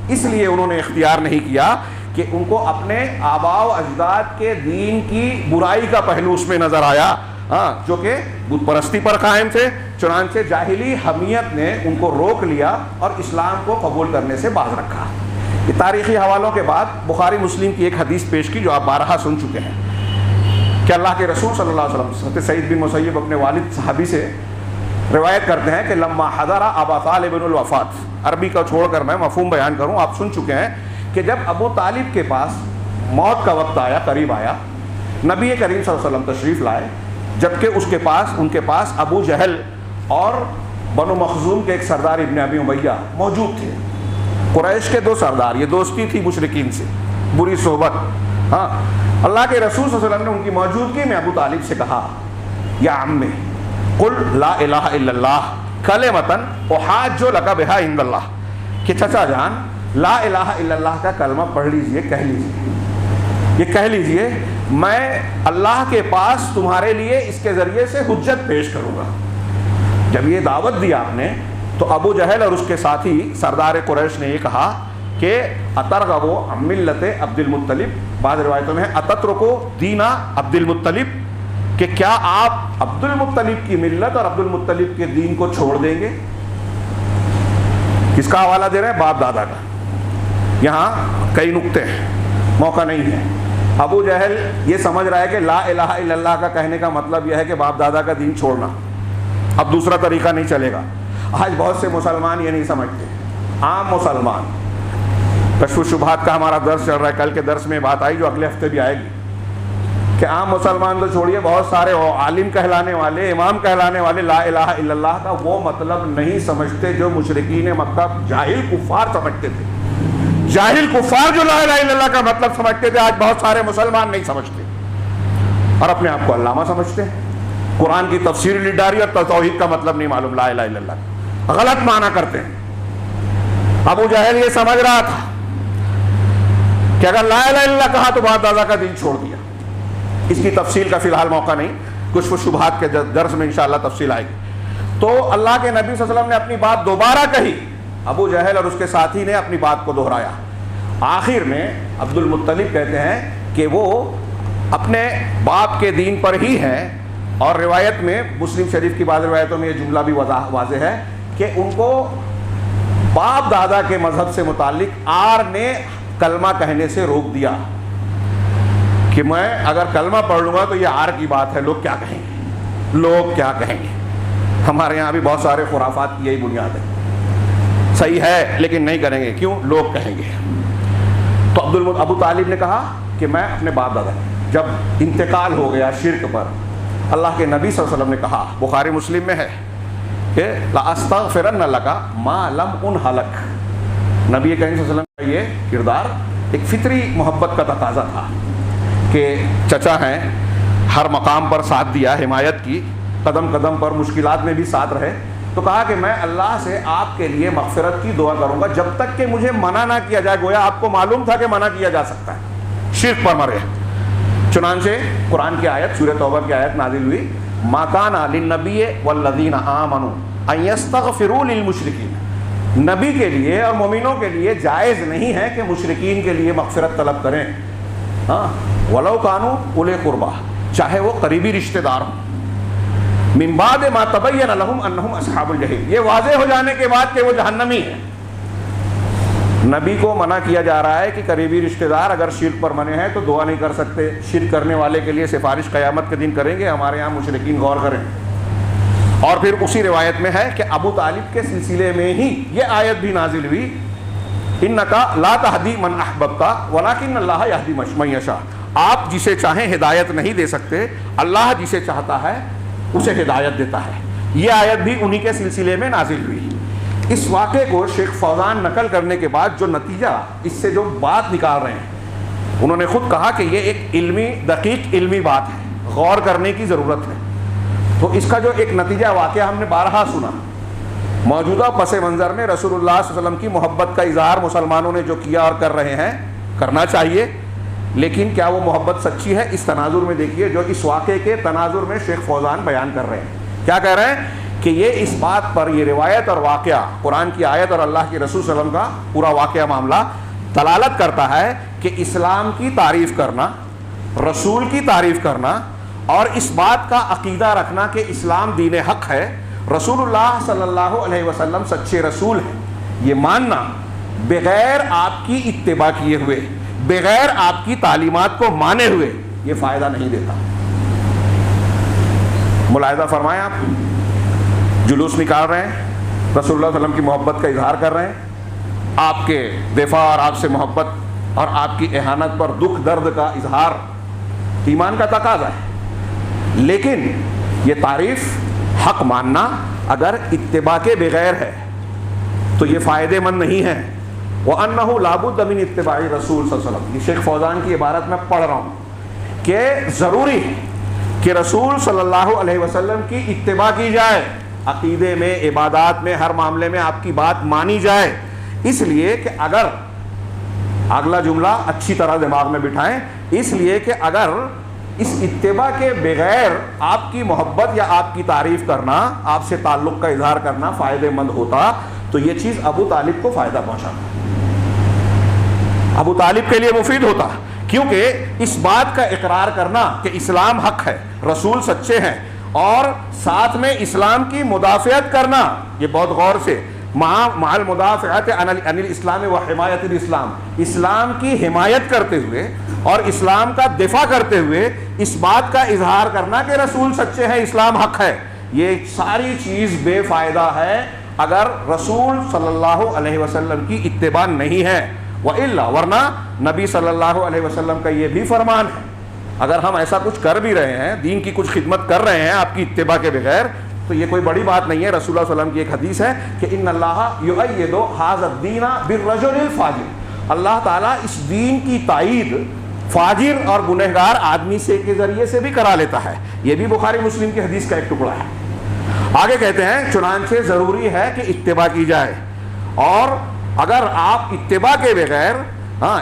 اس لیے انہوں نے اختیار نہیں کیا کہ ان کو اپنے آباء و اجداد کے دین کی برائی کا پہلو اس میں نظر آیا، جو کہ بت پرستی پر قائم تھے. چنانچہ جاہلی حمیت نے ان کو روک لیا اور اسلام کو قبول کرنے سے باز رکھا. یہ تاریخی حوالوں کے بعد بخاری مسلم کی ایک حدیث پیش کی جو آپ بارہا سن چکے ہیں کہ اللہ کے رسول صلی اللہ علیہ وسلم، حضرت سعید بن مسیب اپنے والد صحابی سے روایت کرتے ہیں کہ لما حضر ابا طالب الوفات، عربی کا چھوڑ کر میں مفہوم بیان کروں، آپ سن چکے ہیں کہ جب ابو طالب کے پاس موت کا وقت آیا، قریب آیا، نبی کریم صلی اللہ علیہ وسلم تشریف لائے، جبکہ ان کے پاس ابو جہل اور بنو مخزوم کے ایک سردار ابن ابی امیہ موجود تھے۔ قریش کے دو سردار، یہ دوستی تھی مشرکین سے، بری صحبت۔ ہاں، اللہ کے رسول صلی اللہ علیہ وسلم نے ان کی موجودگی میں ابو طالب سے کہا، یا عمی قل لا الہ الا اللہ کلمۃ احاج لک بہا عند اللہ، کہ چچا جان لا الہ الا اللہ کا کلمہ پڑھ لیجئے، یہ کہہ لیجئے، میں اللہ کے پاس تمہارے لیے اس کے ذریعے سے حجت پیش کروں گا۔ جب یہ دعوت دی آپ نے تو ابو جہل اور اس کے ساتھی سردار قریش نے یہ کہا کہ اترغبوا عن ملت عبد المطلب، بعض روایتوں میں اتترکوا دین عبد المطلب، کہ کیا آپ عبد المطلب کی ملت اور عبد المطلب کے دین کو چھوڑ دیں گے؟ کس کا حوالہ دے رہے ہیں؟ باپ دادا کا۔ یہاں کئی نقطے ہیں، موقع نہیں ہے۔ ابو جہل یہ سمجھ رہا ہے کہ لا الہ الا اللہ کا کہنے کا مطلب یہ ہے کہ باپ دادا کا دین چھوڑنا، اب دوسرا طریقہ نہیں چلے گا۔ آج بہت سے مسلمان یہ نہیں سمجھتے، عام مسلمان۔ کشف الشبہات کا ہمارا درس چل رہا ہے، کل کے درس میں بات آئی جو اگلے ہفتے بھی آئے گی، کہ عام مسلمان تو چھوڑیے، بہت سارے عالم کہلانے والے، امام کہلانے والے لا الہ الا اللہ کا وہ مطلب نہیں سمجھتے جو مشرکین مکہ جاہل کفار سمجھتے تھے۔ جاہل کفار جو لا الہ الا اللہ کا مطلب سمجھتے تھے، آج بہت سارے مسلمان نہیں سمجھتے اور اپنے آپ کو علامہ سمجھتے ہیں۔ قرآن کی تفسیر لڈاری اور توحید کا مطلب نہیں معلوم، لا الہ الا اللہ غلط معنی کرتے ہیں۔ ابو جہل یہ سمجھ رہا تھا کہ اگر لا الہ الا اللہ کہا تو باپ دادا کا دین چھوڑ دیا۔ اس کی تفصیل کا فی الحال موقع نہیں، کچھ شبہات کے درس میں انشاءاللہ تفصیل آئے گی۔ تو اللہ کے نبی صلی اللہ علیہ وسلم نے اپنی بات دوبارہ کہی، ابو جہل اور اس کے ساتھی نے اپنی بات کو دہرایا۔ آخر میں عبد المطلب کہتے ہیں کہ وہ اپنے باپ کے دین پر ہی ہیں، اور روایت میں مسلم شریف کی بعض روایتوں میں یہ جملہ بھی واضح ہے کہ ان کو باپ دادا کے مذہب سے متعلق آر نے کلمہ کہنے سے روک دیا کہ میں اگر کلمہ پڑھ لوں گا تو یہ آر کی بات ہے، لوگ کیا کہیں گے، لوگ کیا کہیں گے۔ ہمارے یہاں بھی بہت سارے خرافات کی یہی بنیاد ہے، صحیح ہے لیکن نہیں کریں گے، کیوں؟ لوگ کہیں گے۔ تو ابو طالب نے کہا کہ میں اپنے باپ دادا، جب انتقال ہو گیا شرک پر، اللہ کے نبی صلی اللہ علیہ وسلم نے کہا، بخاری مسلم میں ہے کہ لَأَسْتَغْفِرَنَّ لَكَ مَا لَمْ أُنْهَ لَكَ۔ نبی کریم صلی اللہ علیہ وسلم کا یہ کردار ایک فطری محبت کا تقاضا تھا کہ چچا ہیں، ہر مقام پر ساتھ دیا، حمایت کی، قدم قدم پر مشکلات میں بھی ساتھ رہے، تو کہا کہ میں اللہ سے آپ کے لیے مغفرت کی دعا کروں گا جب تک کہ مجھے منع نہ کیا جائے۔ گویا آپ کو معلوم تھا کہ منع کیا جا سکتا ہے، شرک پر مرے۔ چنانچہ قرآن کی آیت، سورہ توبہ کی آیت نازل ہوئی، مَا كَانَ لِلنَّبِيِّ وَالَّذِينَ آمَنُوا أَن يَسْتَغْفِرُوا لِلْمُشْرِكِينَ، نبی کے لیے اور مومنوں کے لیے جائز نہیں ہے کہ مشرکین کے لیے مغفرت طلب کریں، ہاں، وَلَوْ كَانُوا أُولِي قُرْبَىٰ، چاہے وہ قریبی رشتہ دار ہوں، مِن بَعْدِ مَا تَبَيَّنَ لَهُمْ أَنَّهُمْ أَصْحَابُ الْجَحِيمِ، یہ واضح ہو جانے کے بعد کہ وہ جہنمی ہیں۔ نبی کو منع کیا جا رہا ہے کہ قریبی رشتہ دار اگر شرک پر منے ہیں تو دعا نہیں کر سکتے، شرک کرنے والے کے لیے سفارش قیامت کے دن کریں گے۔ ہمارے یہاں مشرکین غور کریں۔ اور پھر اسی روایت میں ہے کہ ابو طالب کے سلسلے میں ہی یہ آیت بھی نازل ہوئی، اِنَّكَ لَا تَهْدِي مَنْ أَحْبَبْتَ وَلَكِنَّ اللَّهَ يَهْدِي مَن يَشَاءُ، آپ جسے چاہیں ہدایت نہیں دے سکتے، اللہ جسے چاہتا ہے اسے ہدایت دیتا ہے۔ یہ آیت بھی انہی کے سلسلے میں نازل ہوئی۔ اس واقعے کو شیخ فوزان نقل کرنے کے بعد جو نتیجہ اس سے جو بات نکال رہے ہیں، انہوں نے خود کہا کہ یہ ایک علمی، دقیق علمی بات ہے، غور کرنے کی ضرورت ہے۔ تو اس کا جو ایک نتیجہ واقعہ ہم نے بارہا سنا، موجودہ پس منظر میں رسول اللہ صلی اللہ علیہ وسلم کی محبت کا اظہار مسلمانوں نے جو کیا اور کر رہے ہیں، کرنا چاہیے، لیکن کیا وہ محبت سچی ہے؟ اس تناظر میں دیکھیے جو اس واقعے کے تناظر میں شیخ فوزان بیان کر رہے ہیں۔ کیا کہہ رہے ہیں کہ یہ اس بات پر، یہ روایت اور واقعہ، قرآن کی آیت اور اللہ کے رسول صلی اللہ علیہ وسلم کا پورا واقعہ معاملہ دلالت کرتا ہے کہ اسلام کی تعریف کرنا، رسول کی تعریف کرنا اور اس بات کا عقیدہ رکھنا کہ اسلام دین حق ہے، رسول اللہ صلی اللہ علیہ وسلم سچے رسول ہیں، یہ ماننا بغیر آپ کی اتباع کیے ہوئے، بغیر آپ کی تعلیمات کو مانے ہوئے، یہ فائدہ نہیں دیتا۔ ملاحظہ فرمائیں، آپ جلوس نکال رہے ہیں، رسول اللہ صلی اللہ علیہ وسلم کی محبت کا اظہار کر رہے ہیں، آپ کے دفاع اور آپ سے محبت اور آپ کی اہانت پر دکھ درد کا اظہار ایمان کا تقاضا ہے، لیکن یہ تعریف حق ماننا اگر اتباع کے بغیر ہے تو یہ فائدے مند نہیں ہے۔ وَأَنَّهُ لَا بُدَّ مِنْ اتِّبَاعِ رسول صلی اللہ علیہ وسلم، یہ شیخ فوزان کی عبارت میں پڑھ رہا ہوں کہ ضروری ہے کہ رسول صلی اللہ علیہ وسلم کی اتباع کی جائے، عقیدے میں، عبادات میں، ہر معاملے میں آپ کی بات مانی جائے، اس لیے کہ اگر اگلا جملہ اچھی طرح دماغ میں بٹھائیں، اس لیے کہ اگر اس اتباع کے بغیر آپ کی محبت یا آپ کی تعریف کرنا، آپ سے تعلق کا اظہار کرنا فائدے مند ہوتا تو یہ چیز ابو طالب کو فائدہ پہنچاتا، ابو طالب کے لیے مفید ہوتا، کیونکہ اس بات کا اقرار کرنا کہ اسلام حق ہے، رسول سچے ہیں، اور ساتھ میں اسلام کی مدافعت کرنا، یہ بہت غور سے، مع المدافعت عن الاسلام و حمایت الاسلام، اسلام کی حمایت کرتے ہوئے اور اسلام کا دفاع کرتے ہوئے اس بات کا اظہار کرنا کہ رسول سچے ہیں، اسلام حق ہے، یہ ساری چیز بے فائدہ ہے اگر رسول صلی اللہ علیہ وسلم کی اتباع نہیں ہے، وَإِلَّا، ورنہ نبی صلی اللہ علیہ وسلم کا یہ بھی فرمان ہے، اگر ہم ایسا کچھ کر بھی رہے ہیں، دین کی کچھ خدمت کر رہے ہیں آپ کی اتباع کے بغیر، تو یہ کوئی بڑی بات نہیں ہے۔ رسول اللہ صلی اللہ علیہ وسلم کی ایک حدیث ہے کہ ان اللہ یؤید ھذا الدین بالرجل الفاجر، اللہ تعالیٰ اس دین کی تائید فاجر اور گنہگار آدمی سے کے ذریعے سے بھی کرا لیتا ہے، یہ بھی بخاری مسلم کی حدیث کا ایک ٹکڑا ہے۔ آگے کہتے ہیں چنانچہ ضروری ہے کہ اتباع کی جائے، اور اگر آپ اتباع کے بغیر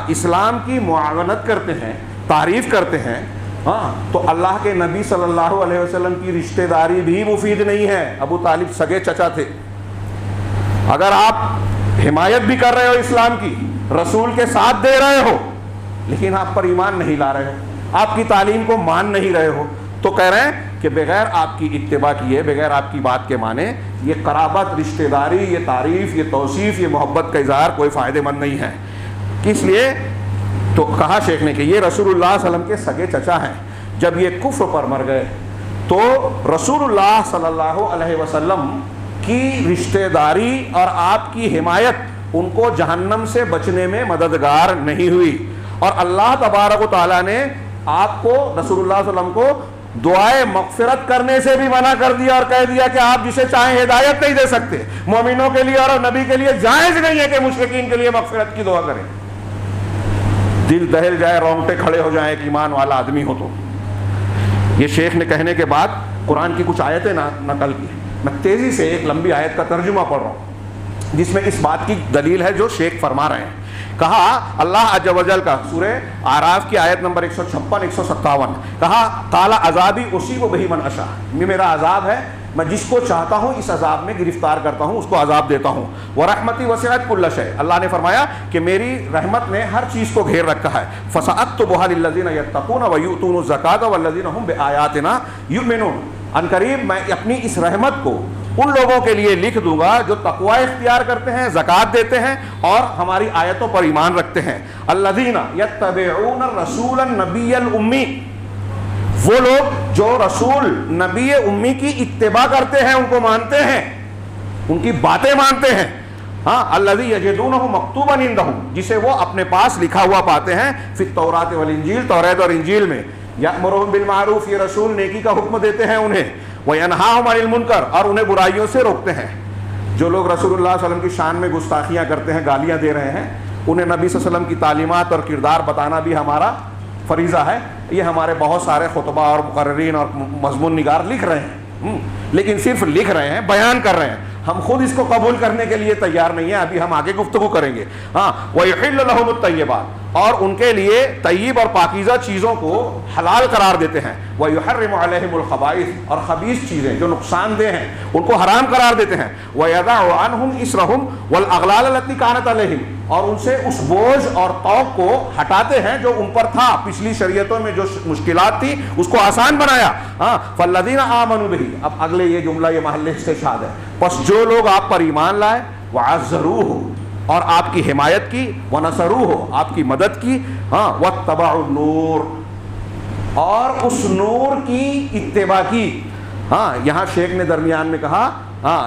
اسلام کی معاونت کرتے ہیں، تعریف کرتے ہیں، تو اللہ کے نبی صلی اللہ علیہ وسلم کی رشتہ داری بھی مفید نہیں ہے۔ ابو طالب سگے چچا تھے، اگر آپ حمایت بھی کر رہے ہو اسلام کی، رسول کے ساتھ دے رہے ہو، لیکن آپ پر ایمان نہیں لا رہے ہو، آپ کی تعلیم کو مان نہیں رہے ہو، تو کہہ رہے ہیں کہ بغیر آپ کی اتباع کیے، بغیر آپ کی بات کے مانے، یہ قرابت، رشتہ داری، یہ تعریف، یہ توصیف، یہ محبت کا اظہار کوئی فائدے مند نہیں ہے۔ اس لیے تو کہا شیخ نے کہ یہ رسول اللہ صلی اللہ علیہ وسلم کے سگے چچا ہیں، جب یہ کفر پر مر گئے تو رسول اللہ صلی اللہ علیہ وسلم کی رشتہ داری اور آپ کی حمایت ان کو جہنم سے بچنے میں مددگار نہیں ہوئی، اور اللہ تبارک و تعالیٰ نے آپ کو، رسول اللہ صلی اللہ علیہ وسلم کو، دعائے مغفرت کرنے سے بھی منع کر دیا اور کہہ دیا کہ آپ جسے چاہیں ہدایت نہیں دے سکتے، مومنوں کے لیے اور نبی کے لیے جائز نہیں ہے کہ مشرکین کے لیے مغفرت کی دعا کریں۔ دل دہل جائے، رونگٹے کھڑے ہو جائیں ایک ایمان والا آدمی ہو تو۔ یہ شیخ نے کہنے کے بعد قرآن کی کچھ آیتیں نقل کی، میں تیزی سے ایک لمبی آیت کا ترجمہ پڑھ رہا ہوں جس میں اس بات کی دلیل ہے جو شیخ فرما رہے ہیں۔ کہا اللہ عز و جل کا، سورہ اعراف کی آیت نمبر 156 157، کہا قال عذابی اصیب بہ من اشاء، یہ میرا عذاب ہے، میں جس کو چاہتا ہوں اس عذاب میں گرفتار کرتا ہوں، اس کو عذاب دیتا ہوں۔ ورحمتی وسعت کل شیء، اللہ نے فرمایا کہ میری رحمت نے ہر چیز کو گھیر رکھا ہے۔ فسأکتبھا للذین یتقون ویؤتون الزکاۃ والذین ہم بآیاتنا یؤمنون، ان قریب میں اپنی اس رحمت کو ان لوگوں کے لیے لکھ دوں گا جو تقوی اختیار کرتے ہیں، زکوٰۃ دیتے ہیں اور ہماری آیتوں پر ایمان رکھتے ہیں۔ الذین یتبعون الرسول النبی الامی، وہ لوگ جو رسول نبی امی کی اتباع کرتے ہیں، ان کو مانتے ہیں، ان کی باتیں مانتے ہیں۔ الذی یجدونہ مکتوبا عندہم، جسے وہ اپنے پاس لکھا ہوا پاتے ہیں، فی التوراۃ والانجیل، توریت اور انجیل میں۔ یأمرہم بالمعروف، یہ رسول نیکی کا حکم دیتے ہیں انہیں، وینہاہم عن المنکر، اور انہیں برائیوں سے روکتے ہیں۔ جو لوگ رسول اللہ صلی اللہ علیہ وسلم کی شان میں گستاخیاں کرتے ہیں، گالیاں دے رہے ہیں، انہیں نبی صلی اللہ علیہ وسلم کی تعلیمات اور کردار بتانا بھی ہمارا فریضہ ہے۔ یہ ہمارے بہت سارے خطبہ اور مقررین اور مضمون نگار لکھ رہے ہیں، لیکن صرف لکھ رہے ہیں، بیان کر رہے ہیں، ہم خود اس کو قبول کرنے کے لیے تیار نہیں ہیں۔ ابھی ہم آگے گفتگو کریں گے۔ وَيُحِلُّ لَهُمُ الطَّيِّبَاتِ، اور ان کے لیے طیب اور پاکیزہ چیزوں کو حلال قرار دیتے ہیں۔ وَيُحَرِّمُ عَلَيْهِمُ الْخَبَائِثَ، اور خبیث چیزیں جو نقصان دہ ہیں ان کو حرام قرار دیتے ہیں۔ وَيَضَعُ عَنْهُمْ إِصْرَهُمْ وَالْأَغْلَالَ الَّتِي كَانَتْ عَلَيْهِمْ، اور ان سے اس بوجھ اور طوق کو ہٹاتے ہیں جو ان پر تھا، پچھلی شریعتوں میں جو مشکلات تھی اس کو آسان بنایا۔ فَالَّذِينَ آمَنُوا بِهِ، اب اگلے یہ جملہ یہ محل استشہاد ہے، پس جو لوگ آپ پر ایمان لائے، وَعَزَّرُوهُ، اور آپ کی حمایت کی، وَنَصَرُوهُ، آپ کی مدد کی، وَاتَّبَعُوا النُّورَ، اور اس نور کی اتباع کی۔ یہاں شیخ نے درمیان میں کہا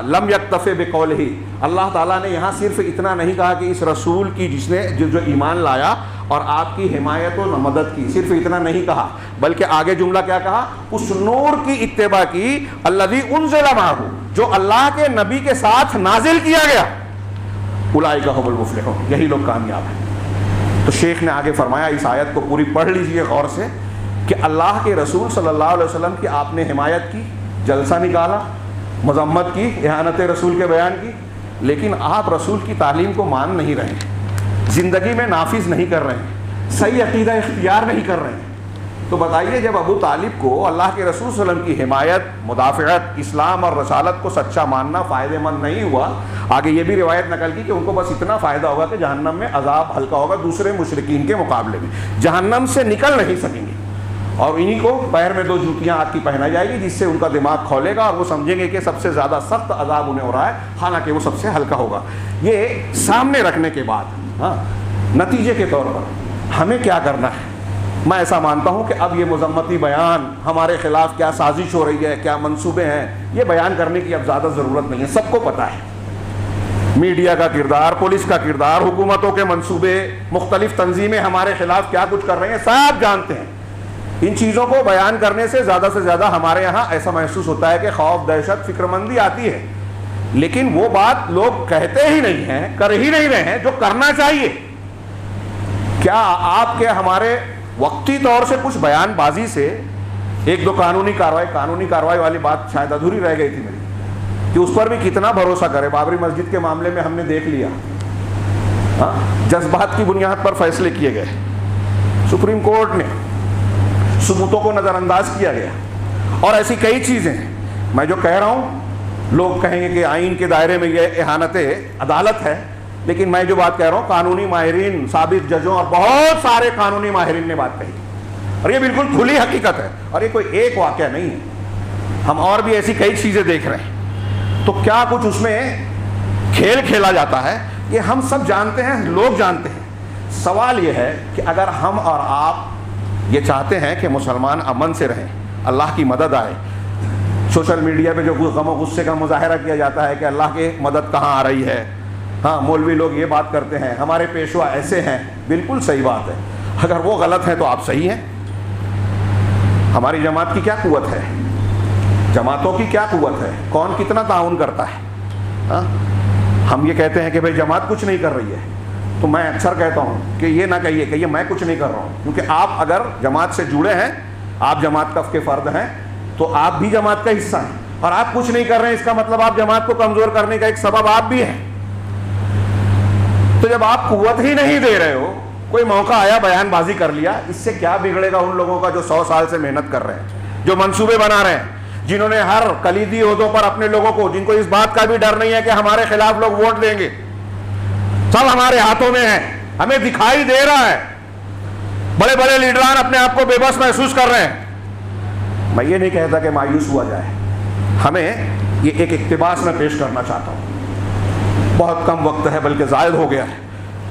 لم یکتفی بقولہ، اللہ تعالیٰ نے یہاں صرف اتنا نہیں کہا کہ اس رسول کی جس نے جو ایمان لایا اور آپ کی حمایت و مدد کی. صرف اتنا نہیں کہا بلکہ آگے جملہ کیا کہا؟ اس نور کی اتباع کی الذی انزل معہ، جو اللہ کے نبی کے ساتھ نازل کیا گیا. اولئک هم المفلحون، یہی لوگ کامیاب ہیں. تو شیخ نے آگے فرمایا، اس آیت کو پوری پڑھ لیجئے غور سے، کہ اللہ کے رسول صلی اللہ علیہ وسلم کی آپ نے حمایت کی، جلسہ نکالا، مذمت کی، اہانت رسول کے بیان کی، لیکن آپ رسول کی تعلیم کو مان نہیں رہے ہیں، زندگی میں نافذ نہیں کر رہے ہیں، صحیح عقیدہ اختیار نہیں کر رہے ہیں. تو بتائیے جب ابو طالب کو اللہ کے رسول صلی اللہ علیہ وسلم کی حمایت، مدافعت، اسلام اور رسالت کو سچا ماننا فائدہ مند نہیں ہوا، آگے یہ بھی روایت نقل کی کہ ان کو بس اتنا فائدہ ہوگا کہ جہنم میں عذاب ہلکا ہوگا دوسرے مشرکین کے مقابلے میں، جہنم سے نکل نہیں سکیں گے، اور انہی کو پیر میں 2 جوتیاں آگ کی پہنا جائے گی، جس سے ان کا دماغ کھولے گا اور وہ سمجھیں گے کہ سب سے زیادہ سخت عذاب انہیں ہو رہا ہے، حالانکہ وہ سب سے ہلکا ہوگا. یہ سامنے رکھنے کے بعد نتیجے کے طور پر ہمیں کیا کرنا ہے؟ میں ایسا مانتا ہوں کہ اب یہ مذمتی بیان، ہمارے خلاف کیا سازش ہو رہی ہے، کیا منصوبے ہیں، یہ بیان کرنے کی اب زیادہ ضرورت نہیں ہے. سب کو پتہ ہے میڈیا کا کردار، پولیس کا کردار، حکومتوں کے منصوبے، مختلف تنظیمیں ہمارے خلاف کیا کچھ کر رہے ہیں، سب جانتے ہیں. ان چیزوں کو بیان کرنے سے زیادہ ہمارے یہاں ایسا محسوس ہوتا ہے کہ خوف، دہشت، فکر مندی آتی ہے، لیکن وہ بات لوگ کہتے ہی نہیں ہیں، کر ہی نہیں رہے ہیں جو کرنا چاہیے. کیا آپ کے ہمارے وقتی طور سے کچھ بیان بازی سے 1-2 قانونی کارروائی والی بات شاید ادھوری رہ گئی تھی میری، کہ اس پر بھی کتنا بھروسہ کرے؟ بابری مسجد کے معاملے میں ہم نے دیکھ لیا، جذبات کی بنیاد پر فیصلے کیے گئے، سپریم کورٹ نے ثبوتوں کو نظر انداز کیا گیا، اور ایسی کئی چیزیں ہیں. میں جو کہہ رہا ہوں لوگ کہیں گے کہ آئین کے دائرے میں یہ اہانت عدالت ہے، لیکن میں جو بات کہہ رہا ہوں قانونی ماہرین، سابق ججوں اور بہت سارے قانونی ماہرین نے بات کہی، اور یہ بالکل کھلی حقیقت ہے، اور یہ کوئی ایک واقعہ نہیں ہے. ہم اور بھی ایسی کئی چیزیں دیکھ رہے ہیں. تو کیا کچھ اس میں کھیل کھیلا جاتا ہے یہ ہم سب جانتے ہیں، لوگ جانتے ہیں. سوال یہ ہے کہ اگر ہم اور آپ یہ چاہتے ہیں کہ مسلمان امن سے رہیں، اللہ کی مدد آئے، سوشل میڈیا پہ جو غم و غصے کا مظاہرہ کیا جاتا ہے کہ اللہ کی مدد کہاں آ رہی ہے، مولوی لوگ یہ بات کرتے ہیں، ہمارے پیشوا ایسے ہیں، بالکل صحیح بات ہے. اگر وہ غلط ہے تو آپ صحیح ہیں. ہماری جماعت کی کیا قوت ہے، جماعتوں کی کیا قوت ہے، کون کتنا تعاون کرتا ہے. ہم یہ کہتے ہیں کہ بھئی جماعت کچھ نہیں کر رہی ہے، تو میں اکثر کہتا ہوں کہ یہ نہ کہیے کہ یہ میں کچھ نہیں کر رہا ہوں، کیونکہ آپ اگر جماعت سے جڑے ہیں، آپ جماعت کا کے فرد ہیں، تو آپ بھی جماعت کا حصہ ہیں، اور آپ کچھ نہیں کر رہے ہیں اس کا مطلب آپ جماعت کو کمزور کرنے کا ایک سبب آپ بھی ہیں. تو جب آپ قوت ہی نہیں دے رہے ہو، کوئی موقع آیا بیان بازی کر لیا، اس سے کیا بگڑے گا ان لوگوں کا جو 100 سال سے محنت کر رہے ہیں، جو منصوبے بنا رہے ہیں، جنہوں نے ہر کلیدی عہدوں پر اپنے لوگوں کو، جن کو اس بات کا بھی ڈر نہیں ہے کہ ہمارے خلاف لوگ ووٹ دیں گے، سب ہمارے ہاتھوں میں ہے، ہمیں دکھائی دے رہا ہے. بڑے بڑے لیڈران اپنے آپ کو بے بس محسوس کر رہے ہیں. میں یہ نہیں کہتا کہ مایوس ہوا جائے، ہمیں یہ ایک اقتباس میں پیش کرنا چاہتا ہوں. بہت کم وقت ہے بلکہ زائد ہو گیا ہے،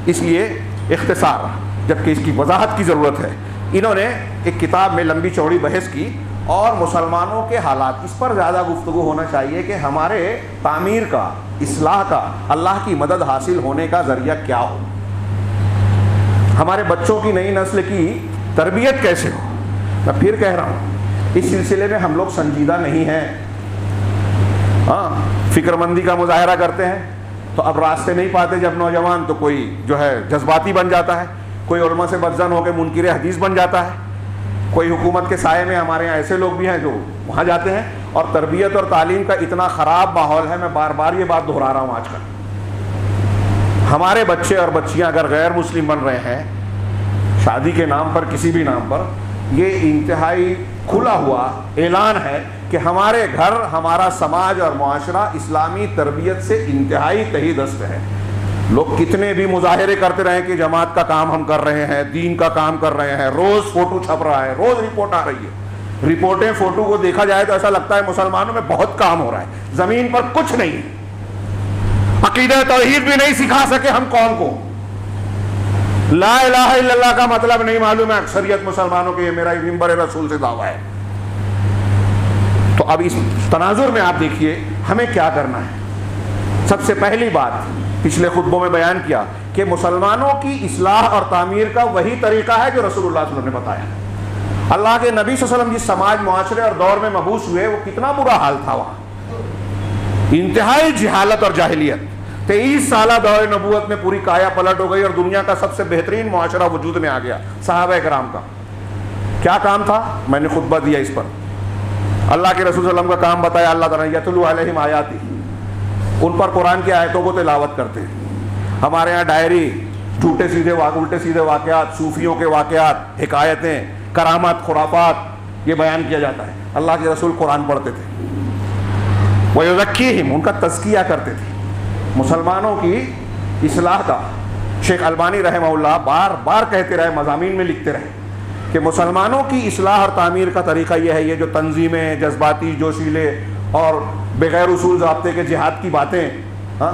اس لیے اختصار، جبکہ اس کی وضاحت کی ضرورت ہے. انہوں نے ایک کتاب میں لمبی چوڑی بحث کی، اور مسلمانوں کے حالات، اس پر زیادہ گفتگو ہونا چاہیے کہ ہمارے تعمیر کا، اصلاح کا، اللہ کی مدد حاصل ہونے کا ذریعہ کیا ہو، ہمارے بچوں کی نئی نسل کی تربیت کیسے ہو. میں پھر کہہ رہا ہوں اس سلسلے میں ہم لوگ سنجیدہ نہیں ہیں. فکر مندی کا مظاہرہ کرتے ہیں تو اب راستے نہیں پاتے جب نوجوان، تو کوئی جو ہے جذباتی بن جاتا ہے، کوئی علماء سے بدظن ہو کے منکر حدیث بن جاتا ہے، کوئی حکومت کے سائے میں، ہمارے یہاں ایسے لوگ بھی ہیں جو وہاں جاتے ہیں. اور تربیت اور تعلیم کا اتنا خراب ماحول ہے، میں بار بار یہ بات دہرا رہا ہوں. آج کل ہمارے بچے اور بچیاں اگر غیر مسلم بن رہے ہیں شادی کے نام پر، کسی بھی نام پر، یہ انتہائی کھلا ہوا اعلان ہے کہ ہمارے گھر، ہمارا سماج اور معاشرہ اسلامی تربیت سے انتہائی تہی دست ہے. لوگ کتنے بھی مظاہرے کرتے رہے کہ جماعت کا کام ہم کر رہے ہیں، دین کا کام کر رہے ہیں، روز فوٹو چھپ رہا ہے، روز رپورٹ آ رہی ہے، رپورٹیں، فوٹو کو دیکھا جائے تو ایسا لگتا ہے مسلمانوں میں بہت کام ہو رہا ہے، زمین پر کچھ نہیں ہے. عقیدہ توحید بھی نہیں سکھا سکے ہم قوم کو، لا الہ الا اللہ کا مطلب نہیں معلوم ہے اکثریت مسلمانوں کے. یہ میرا منبر رسول سے دعویٰ ہے. تو اب اس تناظر میں آپ دیکھیے ہمیں کیا کرنا ہے. سب سے پہلی بات پچھلے خطبوں میں بیان کیا کہ مسلمانوں کی اصلاح اور تعمیر کا وہی طریقہ ہے جو رسول اللہ صلی اللہ علیہ وسلم نے بتایا۔ اللہ کے نبی صلی اللہ علیہ وسلم جس سماج، معاشرے اور دور میں مبعوث ہوئے وہ کتنا برا حال تھا، وہاں انتہائی جہالت اور جاہلیت۔ 23 سالہ دور نبوت میں پوری کایا پلٹ ہو گئی اور دنیا کا سب سے بہترین معاشرہ وجود میں آ گیا۔ صحابہ کرام کا کیا کام تھا؟ میں نے خطبہ دیا اس پر۔ اللہ کے رسول صلی اللہ علیہ وسلم کا کام بتایا، اللہ تعالیٰ یتلو علیہم آیاتی، ان پر قرآن کی آیتوں کو تلاوت کرتے ہیں۔ ہمارے ہاں ڈائری، جھوٹے سیدھے الٹے سیدھے واقعات، صوفیوں کے واقعات، حکایتیں، کرامات، خرافات، یہ بیان کیا جاتا ہے۔ اللہ کے رسول قرآن پڑھتے تھے، وَيُزَكِّيهِمْ، ان کا تزکیہ کرتے تھے، مسلمانوں کی اصلاح کا۔ شیخ البانی رحمہ اللہ بار بار کہتے رہے، مضامین میں لکھتے رہے کہ مسلمانوں کی اصلاح اور تعمیر کا طریقہ یہ ہے، یہ جو تنظیمیں، جذباتی، جوشیلے اور بغیر اصول ضابطے کے جہاد کی باتیں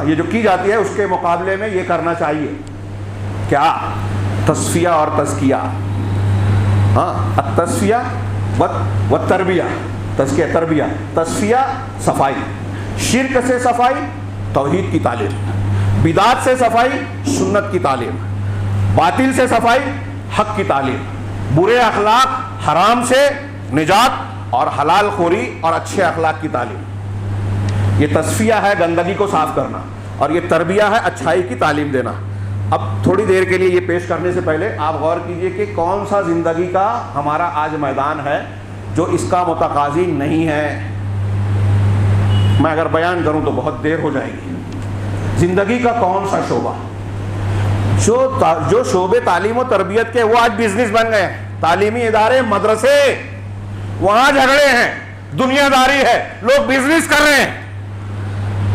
یہ جو کی جاتی ہے، اس کے مقابلے میں یہ کرنا چاہیے کیا؟ تصفیہ اور تزکیہ۔ التصفیہ والتربیہ، تزکیہ تربیہ، تصفیہ صفائی، شرک سے صفائی توحید کی تعلیم، بدعات سے صفائی سنت کی تعلیم، باطل سے صفائی حق کی تعلیم، برے اخلاق حرام سے نجات اور حلال خوری اور اچھے اخلاق کی تعلیم۔ یہ تصفیہ ہے گندگی کو صاف کرنا، اور یہ تربیہ ہے اچھائی کی تعلیم دینا۔ اب تھوڑی دیر کے لیے یہ پیش کرنے سے پہلے آپ غور کیجئے کہ کون سا زندگی کا ہمارا آج میدان ہے جو اس کا متقاضی نہیں ہے۔ میں اگر بیان کروں تو بہت دیر ہو جائے گی۔ زندگی کا کون سا شعبہ جو شعبے تعلیم و تربیت کے وہ آج بزنس بن گئے ہیں، تعلیمی ادارے، مدرسے، وہاں جھگڑے ہیں، دنیا داری ہے، لوگ بزنس کر رہے ہیں۔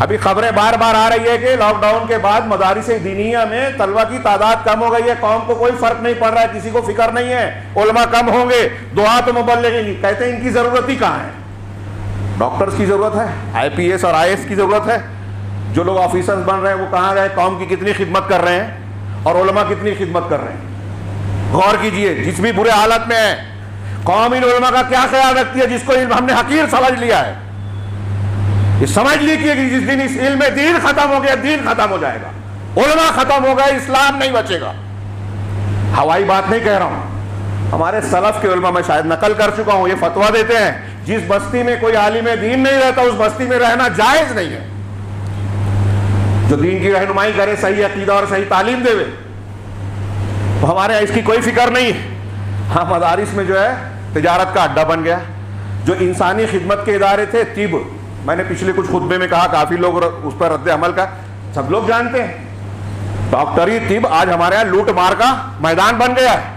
ابھی خبریں بار بار آ رہی ہے کہ لاک ڈاؤن کے بعد مدارس دینیہ میں طلبہ کی تعداد کم ہو گئی ہے، قوم کو کوئی فرق نہیں پڑ رہا ہے، کسی کو فکر نہیں ہے، علماء کم ہوں گے، دعات و مبلغین، کہتے ہیں ان کی ضرورت ہی کہاں ہے؟ ڈاکٹرز کی ضرورت ہے، آئی پی ایس اور آئی ایس کی ضرورت ہے، جو لوگ آفیسرز بن رہے ہیں وہ کہاں گئے؟ قوم کی کتنی خدمت کر رہے ہیں اور علماء کتنی خدمت کر رہے ہیں؟ غور کیجئے، جس بھی برے حالت میں ہے، قوم ان علماء کا کیا خیال رکھتی ہے جس کو ہم نے حقیر سمجھ لیا ہے؟ یہ سمجھ لیجیے کہ جس دن اس علم میں دین ختم ہو گیا، دین ختم ہو جائے گا، علماء ختم ہو گئے، اسلام نہیں بچے گا۔ ہوائی بات نہیں کہہ رہا ہوں، ہمارے سلف کے علماء میں شاید نقل کر چکا ہوں، یہ فتویٰ دیتے ہیں جس بستی میں کوئی عالم دین نہیں رہتا اس بستی میں رہنا جائز نہیں ہے۔ جو دین کی رہنمائی کرے، صحیح عقیدہ اور صحیح تعلیم دے، تو ہمارے یہاں اس کی کوئی فکر نہیں ہے۔ ہاں، مدارس میں جو ہے تجارت کا اڈا بن گیا۔ جو انسانی خدمت کے ادارے تھے، طب، میں نے پچھلے کچھ خطبے میں کہا، کافی لوگ اس پر رد عمل کا، سب لوگ جانتے ہیں، ڈاکٹری طب آج ہمارے یہاں لوٹ مار کا میدان بن گیا ہے۔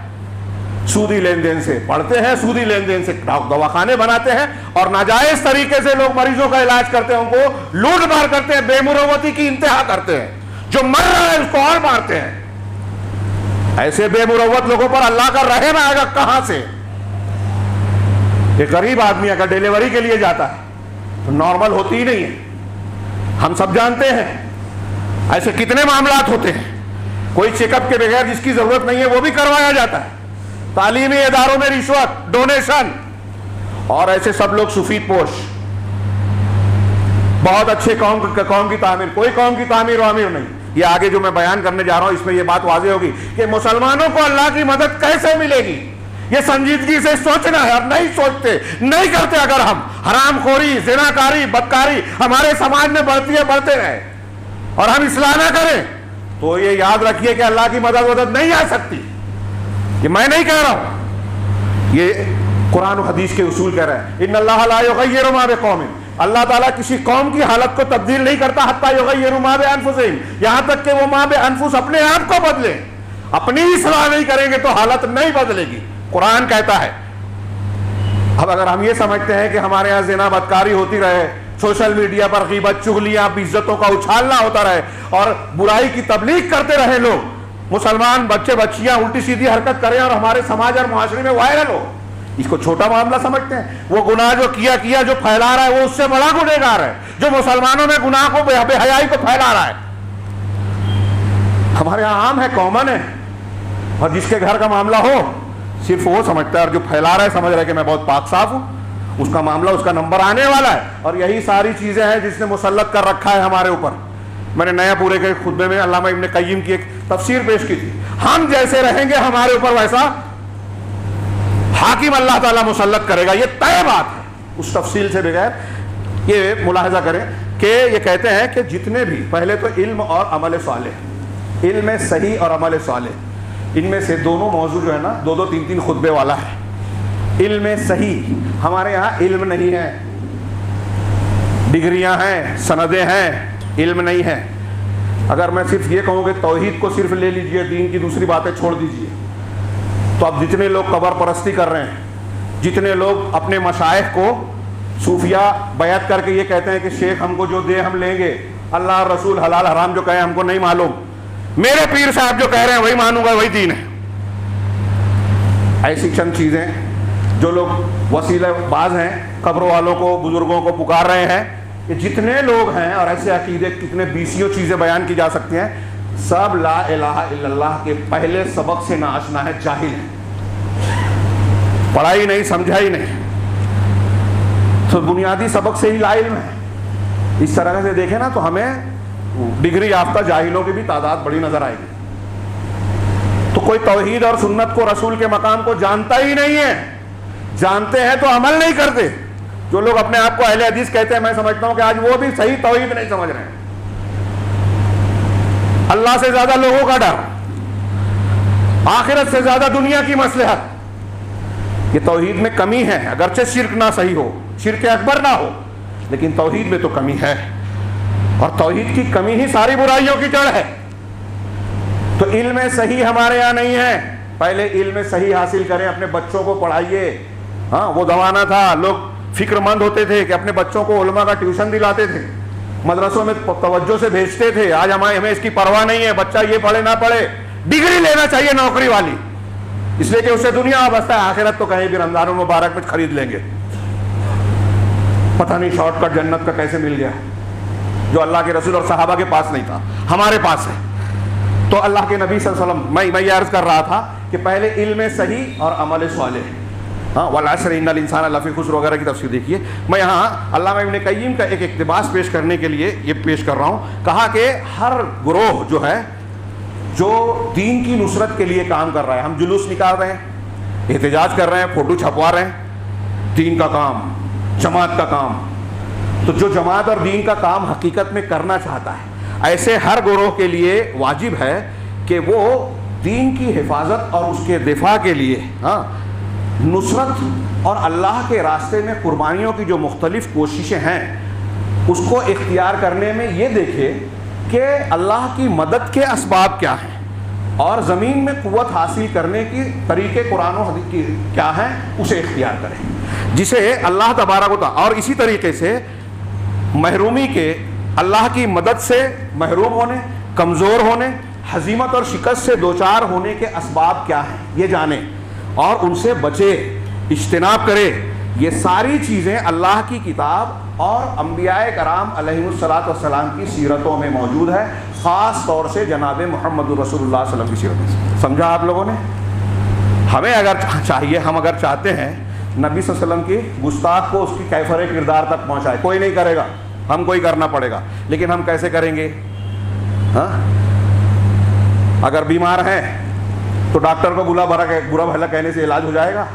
سودی لین دین سے پڑھتے ہیں، سودی لین دین سے دواخانے بناتے ہیں، اور ناجائز طریقے سے لوگ مریضوں کا علاج کرتے ہیں، ان کو لوٹ مار کرتے ہیں، بے مروتی کی انتہا کرتے ہیں، جو مر رہا ہے اس کو اور مارتے ہیں۔ ایسے بے مروت لوگوں پر اللہ کا رحم آئے گا کہاں سے؟ ایک غریب آدمی اگر ڈیلیوری کے لیے جاتا ہے تو نارمل ہوتی ہی نہیں ہے، ہم سب جانتے ہیں۔ ایسے کتنے معاملات ہوتے ہیں، کوئی چیک اپ کے بغیر جس کی ضرورت نہیں ہے وہ بھی کروایا جاتا ہے۔ تعلیمی اداروں میں رشوت، ڈونیشن، اور ایسے سب لوگ سفید پوش، بہت اچھے قوم کی تعمیر، کوئی قوم کی تعمیر و امیر نہیں۔ یہ آگے جو میں بیان کرنے جا رہا ہوں اس میں یہ بات واضح ہوگی کہ مسلمانوں کو اللہ کی مدد کیسے ملے گی، یہ سنجیدگی سے سوچنا ہے، اور نہیں سوچتے، نہیں کرتے۔ اگر ہم حرام خوری، زناکاری، بدکاری ہمارے سماج میں بڑھتی ہے، بڑھتے رہے، اور ہم اصلاح نہ کریں، تو یہ یاد رکھیے کہ اللہ کی مدد نہیں آ سکتی۔ یہ میں نہیں کہہ رہا ہوں، یہ قرآن و حدیث کے اصول کہہ رہے ہیں۔ ان اللہ لا یغیر ما بقوم، اللہ تعالیٰ کسی قوم کی حالت کو تبدیل نہیں کرتا حتی یغیروا ما بانفسہم، یہاں تک کہ وہ ما بانفس اپنے آپ کو بدلیں۔ اپنی اصلاح نہیں کریں گے تو حالت نہیں بدلے گی، قرآن کہتا ہے۔ اب اگر ہم یہ سمجھتے ہیں کہ ہمارے یہاں زنا بدکاری ہوتی رہے، سوشل میڈیا پر غیبت، چغلیاں، عزتوں کا اچھالنا ہوتا رہے، اور برائی کی تبلیغ کرتے رہے لوگ، مسلمان بچے بچیاں الٹی سیدھی حرکت کریں اور ہمارے سماج اور معاشرے میں وائرل ہو، اس کو چھوٹا معاملہ سمجھتے ہیں؟ وہ گناہ جو کیا جو پھیلا رہا ہے وہ اس سے بڑا گنہگار ہے، جو مسلمانوں میں گناہ کو، بے حیائی کو پھیلا رہا ہے۔ ہمارے یہاں عام ہے، کامن ہے، اور جس کے گھر کا معاملہ ہو صرف وہ سمجھتا ہے، اور جو پھیلا رہا ہے سمجھ رہا ہے کہ میں بہت پاک صاف ہوں، اس کا معاملہ، اس کا نمبر آنے والا ہے۔ اور یہی ساری چیزیں ہیں جس نے مسلط کر رکھا ہے ہمارے اوپر، میں نے نیا پورے کے خطبے میں علامہ ابن قیم کی ایک تفسیر پیش کی تھی. ہم جیسے رہیں گے ہمارے اوپر ویسا حاکم اللہ تعالیٰ مسلط کرے گا, یہ طے بات ہے. اس تفصیل سے بغیر یہ ملاحظہ کریں کہ یہ کہتے ہیں کہ جتنے بھی, پہلے تو علم اور عمل صالح, علم صحیح اور عمل صالح, ان میں سے دونوں موضوع جو ہے نا 2-3 خطبے والا ہے. علم صحیح, ہمارے یہاں علم نہیں ہے, ڈگریاں ہیں, سندیں ہیں, علم نہیں ہے. اگر میں صرف یہ کہوں کہ توحید کو صرف لے لیجئے, دین کی دوسری باتیں چھوڑ دیجئے, تو اب جتنے لوگ قبر پرستی کر رہے ہیں, جتنے لوگ اپنے مشائخ کو صوفیہ بیعت کر کے یہ کہتے ہیں کہ شیخ ہم کو جو دے ہم لیں گے, اللہ رسول حلال حرام جو کہیں ہم کو نہیں معلوم, میرے پیر صاحب جو کہہ رہے ہیں وہی مانوں گا, وہی دین ہے. ایسی چند چیزیں جو لوگ وسیلہ باز ہیں, قبروں والوں کو, بزرگوں کو پکار رہے ہیں, کہ جتنے لوگ ہیں, اور ایسے عقیدے کتنے بیسیوں چیزیں بیان کی جا سکتی ہیں, سب لا الہ الا اللہ کے پہلے سبق سے ناآشنا ہے, جاہل ہے, پڑھائی نہیں, سمجھا ہی نہیں, تو بنیادی سبق سے ہی لا علم ہے. اس طرح سے دیکھیں نا تو ہمیں ڈگری یافتہ جاہلوں کی بھی تعداد بڑی نظر آئے گی. تو کوئی توحید اور سنت کو, رسول کے مقام کو جانتا ہی نہیں ہے, جانتے ہیں تو عمل نہیں کرتے. جو لوگ اپنے آپ کو اہل حدیث کہتے ہیں, میں سمجھتا ہوں کہ آج وہ بھی صحیح توحید نہیں سمجھ رہے ہیں. اللہ سے زیادہ لوگوں کا ڈر, آخرت سے زیادہ دنیا کی مصلحت, یہ توحید میں کمی ہے. اگرچہ شرک نہ صحیح ہو, شرک اکبر نہ ہو, لیکن توحید میں تو کمی ہے, اور توحید کی کمی ہی ساری برائیوں کی جڑ ہے. تو علم صحیح ہمارے یہاں نہیں ہے. پہلے علم صحیح حاصل کریں, اپنے بچوں کو پڑھائیے. ہاں, وہ زمانہ تھا لوگ فکر مند ہوتے تھے کہ اپنے بچوں کو علماء کا ٹیوشن دلاتے تھے, مدرسوں میں توجہ سے بھیجتے تھے. آج ہمیں اس کی پرواہ نہیں ہے, بچہ یہ پڑھے نہ پڑھے, ڈگری لینا چاہیے نوکری والی, اس لیے کہ اسے دنیا وابستہ ہے, آخرت تو کہیں بھی رمضان المبارک میں خرید لیں گے. پتہ نہیں شارٹ کٹ جنت کا کیسے مل گیا, جو اللہ کے رسول اور صحابہ کے پاس نہیں تھا, ہمارے پاس ہے. تو اللہ کے نبی صلی اللہ علیہ وسلم, میں یہ عرض کر رہا تھا کہ پہلے علم صحیح اور عمل صالح. ہاں, والعصر ان الانسان لفی خسر وغیرہ کی تفسیر دیکھیے. میں یہاں علامہ ابن قیم کا ایک اقتباس پیش کرنے کے لیے یہ پیش کر رہا ہوں. کہا کہ ہر گروہ جو ہے, جو دین کی نصرت کے لیے کام کر رہا ہے, ہم جلوس نکال رہے ہیں, احتجاج کر رہے ہیں, فوٹو چھپوا رہے ہیں, دین کا کام, جماعت کا کام. تو جو جماعت اور دین کا کام حقیقت میں کرنا چاہتا ہے, ایسے ہر گروہ کے لیے واجب ہے کہ وہ دین کی حفاظت اور اس کے دفاع کے لیے نصرت اور اللہ کے راستے میں قربانیوں کی جو مختلف کوششیں ہیں اس کو اختیار کرنے میں یہ دیکھے کہ اللہ کی مدد کے اسباب کیا ہیں اور زمین میں قوت حاصل کرنے کی طریقے قرآن و حدیث کی کیا ہیں, اسے اختیار کریں جسے اللہ تبارک و تعالی. اور اسی طریقے سے محرومی کے, اللہ کی مدد سے محروم ہونے, کمزور ہونے, ہزیمت اور شکست سے دوچار ہونے کے اسباب کیا ہیں یہ جانے اور ان سے بچے, اجتناب کرے. یہ ساری چیزیں اللہ کی کتاب اور انبیاء کرام علیہ الصلوۃ والسلام کی سیرتوں میں موجود ہے, خاص طور سے جناب محمد رسول اللہ صلی اللہ علیہ وسلم کی سیرت میں. سمجھا آپ لوگوں نے؟ ہمیں اگر چاہیے, ہم اگر چاہتے ہیں نبی صلی اللہ علیہ وسلم کی گستاخ کو اس کی کیفر کردار تک پہنچائے, کوئی نہیں کرے گا, ہم کو ہی کرنا پڑے گا. لیکن ہم کیسے کریں گے؟ ہاں, اگر بیمار ہیں تو ڈاکٹر کو برا بھلا کہنے سے علاج ہو جائے گا؟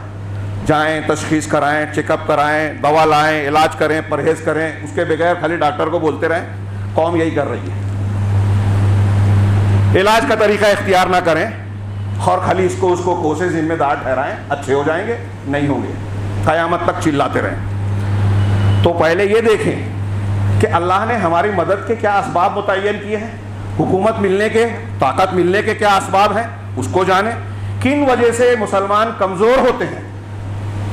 جائیں, تشخیص کرائیں, چیک اپ کرائیں, دوا لائیں, علاج کریں, پرہیز کریں. اس کے بغیر خالی ڈاکٹر کو بولتے رہیں. قوم یہی کر رہی ہے, علاج کا طریقہ اختیار نہ کریں اور خالی اس کو کوسے ذمہ دار ٹھہرائیں. اچھے ہو جائیں گے, نہیں ہوں گے, قیامت تک چلاتے رہیں. تو پہلے یہ دیکھیں کہ اللہ نے ہماری مدد کے کیا اسباب متعین کیے ہیں, حکومت ملنے کے, طاقت ملنے کے کیا اسباب ہیں اس کو جانیں. کن وجہ سے مسلمان کمزور ہوتے ہیں,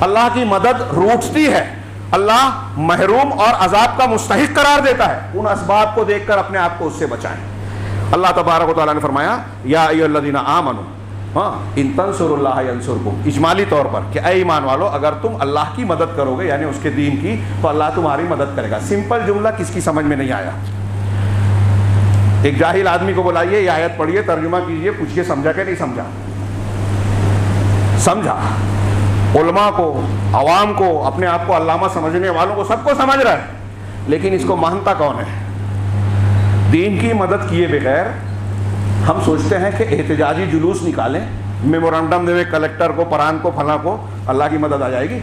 اللہ کی مدد روٹتی ہے, اللہ محروم اور عذاب کا مستحق قرار دیتا ہے, ان اسباب کو دیکھ کر اپنے آپ کو اس سے بچائیں. اللہ تبارک و تعالیٰ نے فرمایا یا ایھا الذین آمنوا ان تنصروا اللہ ینصرکم, اجمالی طور پر کہ اے ایمان والو اگر تم اللہ کی مدد کرو گے یعنی اس کے دین کی تو اللہ تمہاری مدد کرے گا. سمپل جملہ کس کی سمجھ میں نہیں آیا؟ ایک جاہل آدمی کو بلائیے, یہ آیت پڑھیے, ترجمہ کیجئے, پوچھئے سمجھا کہ نہیں سمجھا. سمجھا. علماء کو, عوام کو, اپنے آپ کو علامہ سمجھنے والوں کو, سب کو سمجھ رہا ہے, لیکن اس کو مانتا کون ہے؟ دین کی مدد کیے بغیر ہم سوچتے ہیں کہ احتجاجی جلوس نکالیں، میمورنڈم دے کلکٹر کو، پران کو، فلاں کو، اللہ کی مدد آ جائے گی؟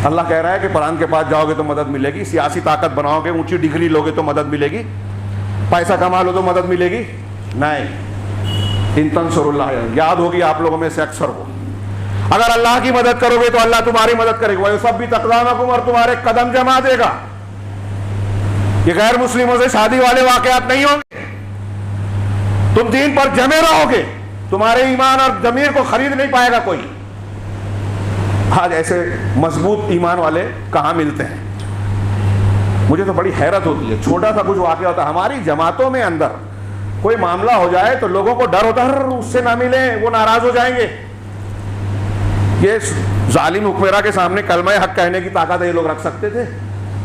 اللہ کہہ رہا ہے کہ پران کے پاس جاؤ گے تو مدد ملے گی، سیاسی طاقت بناؤ گے، اونچی ڈگری لوگے تو مدد ملے گی، پیسہ کما لو تو مدد ملے گی؟ نہیں۔ ان تنصر اللہ، یاد ہوگی آپ لوگوں میں سے اکثر کو، اگر اللہ کی مدد کرو گے تو اللہ تمہاری مدد کرے گا، وَيُثَبِّتُ أَقْدَامَكُمْ، اور تمہارے قدم جما دے گا۔ یہ غیر مسلموں سے شادی والے واقعات نہیں ہوں گے، تم دین پر جمے رہو گے، تمہارے ایمان اور ضمیر کو خرید نہیں پائے گا کوئی۔ آج ایسے مضبوط ایمان والے کہاں ملتے ہیں؟ مجھے تو بڑی حیرت ہوتی ہے، چھوٹا سا کچھ واقعہ ہوتا ہے ہماری جماعتوں میں، اندر کوئی معاملہ ہو جائے تو لوگوں کو ڈر ہوتا ہے اس سے نہ ملیں، وہ ناراض ہو جائیں گے۔ یہ ظالم حکمراں کے سامنے کلمہ حق کہنے کی طاقت یہ لوگ رکھ سکتے تھے؟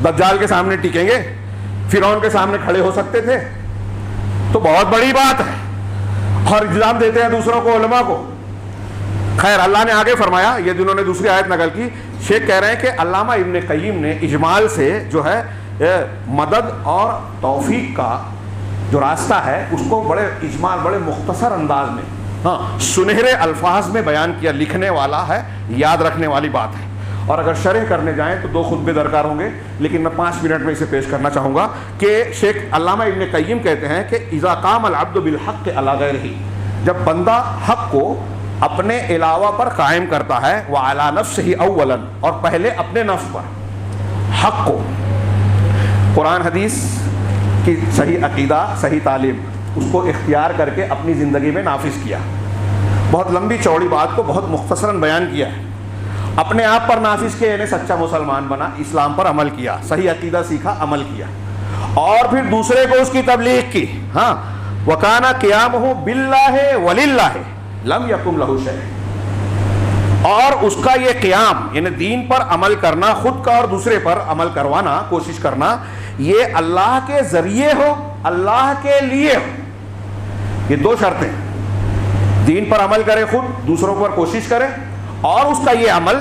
دجال کے سامنے ٹکیں گے؟ فرعون کے سامنے کھڑے ہو سکتے تھے؟ تو بہت بڑی بات ہے، اور الزام دیتے ہیں دوسروں کو، علماء کو۔ خیر، اللہ نے آگے فرمایا، یہ جنہوں نے دوسری آیت نقل کی، شیخ کہہ رہے ہیں کہ علامہ ابن قیم نے اجمال سے جو ہے مدد اور توفیق کا جو راستہ ہے اس کو بڑے اجمال، بڑے مختصر انداز میں، ہاں سنہرے الفاظ میں بیان کیا، لکھنے والا ہے، یاد رکھنے والی بات ہے۔ اور اگر شرح کرنے جائیں تو 2 خطبے درکار ہوں گے، لیکن میں 5 منٹ میں اسے پیش کرنا چاہوں گا کہ شیخ علامہ ابن قیم کہتے ہیں کہ اذا قام العبد بالحق علی غیرہ، جب بندہ حق کو اپنے علاوہ پر قائم کرتا ہے، وعلی نفسہ اولا، اور پہلے اپنے نفس پر حق کو، قرآن حدیث کی صحیح عقیدہ، صحیح تعلیم، اس کو اختیار کر کے اپنی زندگی میں نافذ کیا، بہت لمبی چوڑی بات کو بہت مختصراً بیان کیا ہے، اپنے آپ پر نافذ کیا یعنی سچا مسلمان بنا، اسلام پر عمل کیا، صحیح عقیدہ سیکھا، عمل کیا، اور پھر دوسرے کو اس کی تبلیغ کی، ہاں وَكَانَ قِيَامُهُ بِاللَّهِ وَلِلَّهِ لَمْ يَكُنْ لَهُ شَيْءٌ، اور اس کا یہ قیام یعنی دین پر عمل کرنا، خود کا اور دوسرے پر عمل کروانا، کوشش کرنا، یہ اللہ کے ذریعے ہو، اللہ کے لیے ہو۔ یہ 2 شرطیں، دین پر عمل کرے خود، دوسروں پر کوشش کرے، اور اس کا یہ عمل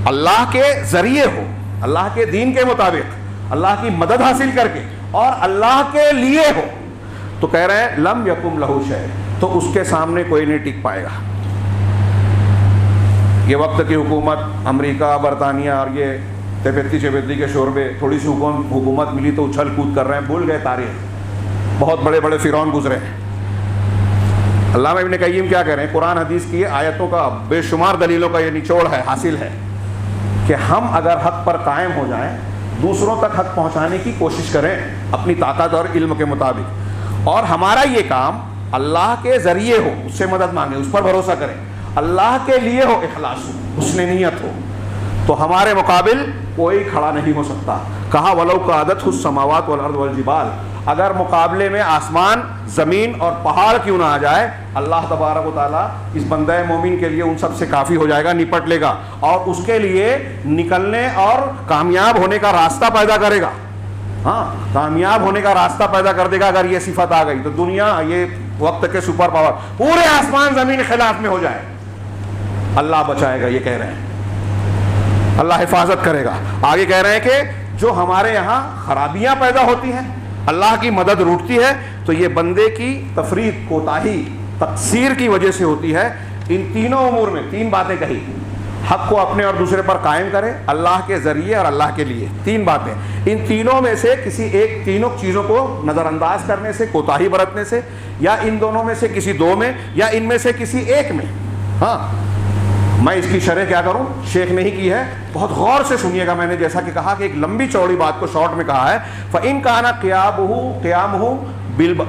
اللہ کے ذریعے ہو، اللہ کے دین کے مطابق، اللہ کی مدد حاصل کر کے، اور اللہ کے لیے ہو۔ تو کہہ رہے ہیں لم یکم لہو شیء، تو اس کے سامنے کوئی نہیں ٹک پائے گا۔ یہ وقت کی حکومت، امریکہ، برطانیہ اور یہ تیپیتی چیپیتی کے شوربے، تھوڑی سی حکومت ملی تو اچھل کود کر رہے ہیں، بھول گئے تاریخ، بہت بڑے بڑے فرعون گزرے ہیں۔ علامہ ابن قیم کیا کہہ رہے ہیں؟ قرآن حدیث کی آیتوں کا، بے شمار دلیلوں کا یہ نچوڑ ہے، حاصل ہے کہ ہم اگر حق پر قائم ہو جائیں، دوسروں تک حق پہنچانے کی کوشش کریں اپنی طاقت اور علم کے مطابق، اور ہمارا یہ کام اللہ کے ذریعے ہو، اس سے مدد مانگیں، اس پر بھروسہ کریں، اللہ کے لیے ہو، اخلاص ہو، حسن نیت ہو، تو ہمارے مقابل کوئی کھڑا نہیں ہو سکتا۔ کہا وَلَوْ قَعَدَتْهُ السَّمَاوَاتُ وَالْأَرْضُ وَالْجِبَالُ، اگر مقابلے میں آسمان، زمین اور پہاڑ کیوں نہ آ جائے، اللہ تبارک و تعالیٰ اس بندہ مومن کے لیے ان سب سے کافی ہو جائے گا، نپٹ لے گا، اور اس کے لیے نکلنے اور کامیاب ہونے کا راستہ پیدا کرے گا۔ ہاں، کامیاب ہونے کا راستہ پیدا کر دے گا اگر یہ صفت آ گئی تو۔ دنیا یہ وقت کے سپر پاور، پورے آسمان زمین خلاف میں ہو جائے، اللہ بچائے گا، یہ کہہ رہے ہیں، اللہ حفاظت کرے گا۔ آگے کہہ رہے ہیں کہ جو ہمارے یہاں خرابیاں پیدا ہوتی ہیں، اللہ کی مدد روٹتی ہے، تو یہ بندے کی تفریط، کوتاہی، تقصیر کی وجہ سے ہوتی ہے۔ ان تینوں امور میں 3 باتیں کہی، حق کو اپنے اور دوسرے پر قائم کرے، اللہ کے ذریعے اور اللہ کے لیے، 3 باتیں۔ ان تینوں میں سے کسی ایک، تینوں چیزوں کو نظر انداز کرنے سے، کوتاہی برتنے سے، یا ان دونوں میں سے کسی 2 میں، یا ان میں سے کسی ایک میں، ہاں میں اس کی شرح کیا کروں، شیخ نے ہی کی ہے، بہت غور سے سنیے گا۔ میں نے جیسا کہ کہا کہ ایک لمبی چوڑی بات کو شارٹ میں کہا ہے، فَإِن كَانَ قِيَامُهُ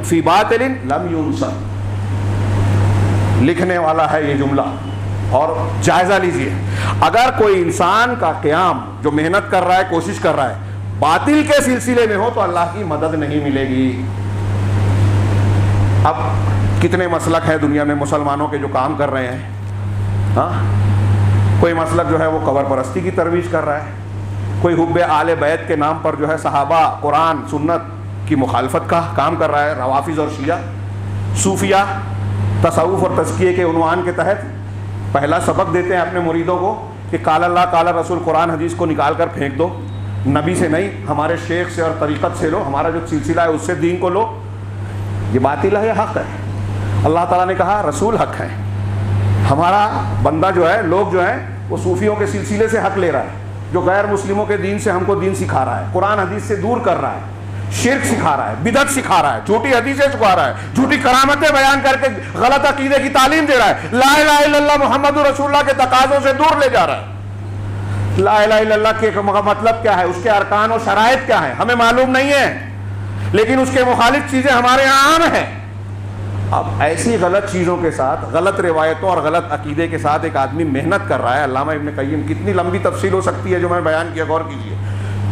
فِي بَاطِلٍ لَمْ يُنصَرْ، لکھنے والا ہے یہ جملہ، اور جائزہ لیجئے، اگر کوئی انسان کا قیام جو محنت کر رہا ہے، کوشش کر رہا ہے، باطل کے سلسلے میں ہو تو اللہ کی مدد نہیں ملے گی۔ اب کتنے مسلک ہیں دنیا میں مسلمانوں کے جو کام کر رہے ہیں، ہاں کوئی مسلک جو ہے وہ قبر پرستی کی ترویج کر رہا ہے، کوئی حب آل بیت کے نام پر جو ہے صحابہ، قرآن، سنت کی مخالفت کا کام کر رہا ہے، روافظ اور شیعہ، صوفیہ تصوف اور تزکیے کے عنوان کے تحت پہلا سبق دیتے ہیں اپنے مریدوں کو کہ قال اللہ قال رسول، قرآن حدیث کو نکال کر پھینک دو، نبی سے نہیں, ہمارے شیخ سے اور طریقت سے لو, ہمارا جو سلسلہ ہے اس سے دین کو لو. یہ باطل ہے, یہ حق ہے. اللہ تعالیٰ نے کہا رسول حق ہے. ہمارا بندہ جو ہے, لوگ جو ہیں وہ صوفیوں کے سلسلے سے حق لے رہا ہے, جو غیر مسلموں کے دین سے ہم کو دین سکھا رہا ہے, قرآن حدیث سے دور کر رہا ہے, شرک سکھا رہا ہے, بدعت سکھا رہا ہے, جھوٹی حدیثیں سکھا رہا ہے, جھوٹی کرامتیں بیان کر کے غلط عقیدے کی تعلیم دے رہا ہے, لا الہ الا اللہ محمد رسول اللہ کے تقاضوں سے دور لے جا رہا ہے. لا الہ الا اللہ کے مطلب کیا ہے, اس کے ارکان و شرائط کیا ہیں, ہمیں معلوم نہیں ہے, لیکن اس کے مخالف چیزیں ہمارے یہاں عام ہیں. اب ایسی غلط چیزوں کے ساتھ, غلط روایتوں اور غلط عقیدے کے ساتھ ایک آدمی محنت کر رہا ہے. علامہ ابن قیم, کتنی لمبی تفصیل ہو سکتی ہے جو میں بیان کیا, غور کیجیے.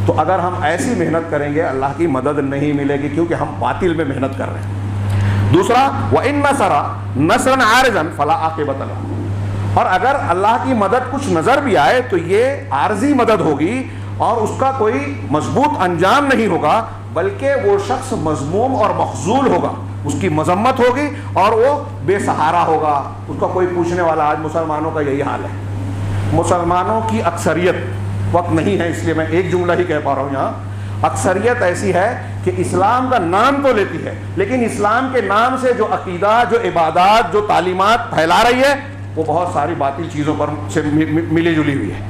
تو اگر ہم ایسی محنت کریں گے اللہ کی مدد نہیں ملے گی, کیونکہ ہم باطل میں محنت کر رہے ہیں. دوسرا, وَإِن نَصَرَ نَصْرًا عَارِضًا فَلَا عَاقِبَةَ لَهُ, اور اگر اللہ کی مدد کچھ نظر بھی آئے تو یہ عارضی مدد ہوگی اور اس کا کوئی مضبوط انجام نہیں ہوگا, بلکہ وہ شخص مذموم اور مخذول ہوگا, اس کی مذمت ہوگی اور وہ بے سہارا ہوگا, اس کا کوئی پوچھنے والا. آج مسلمانوں کا یہی حال ہے. مسلمانوں کی اکثریت, وقت نہیں ہے اس لیے میں ایک جملہ ہی کہہ پا رہا ہوں یہاں, اکثریت ایسی ہے کہ اسلام کا نام تو لیتی ہے, لیکن اسلام کے نام سے جو عقیدہ, جو عبادات, جو تعلیمات پھیلا رہی ہے وہ بہت ساری باطل چیزوں پر سے ملی جلی ہوئی ہے.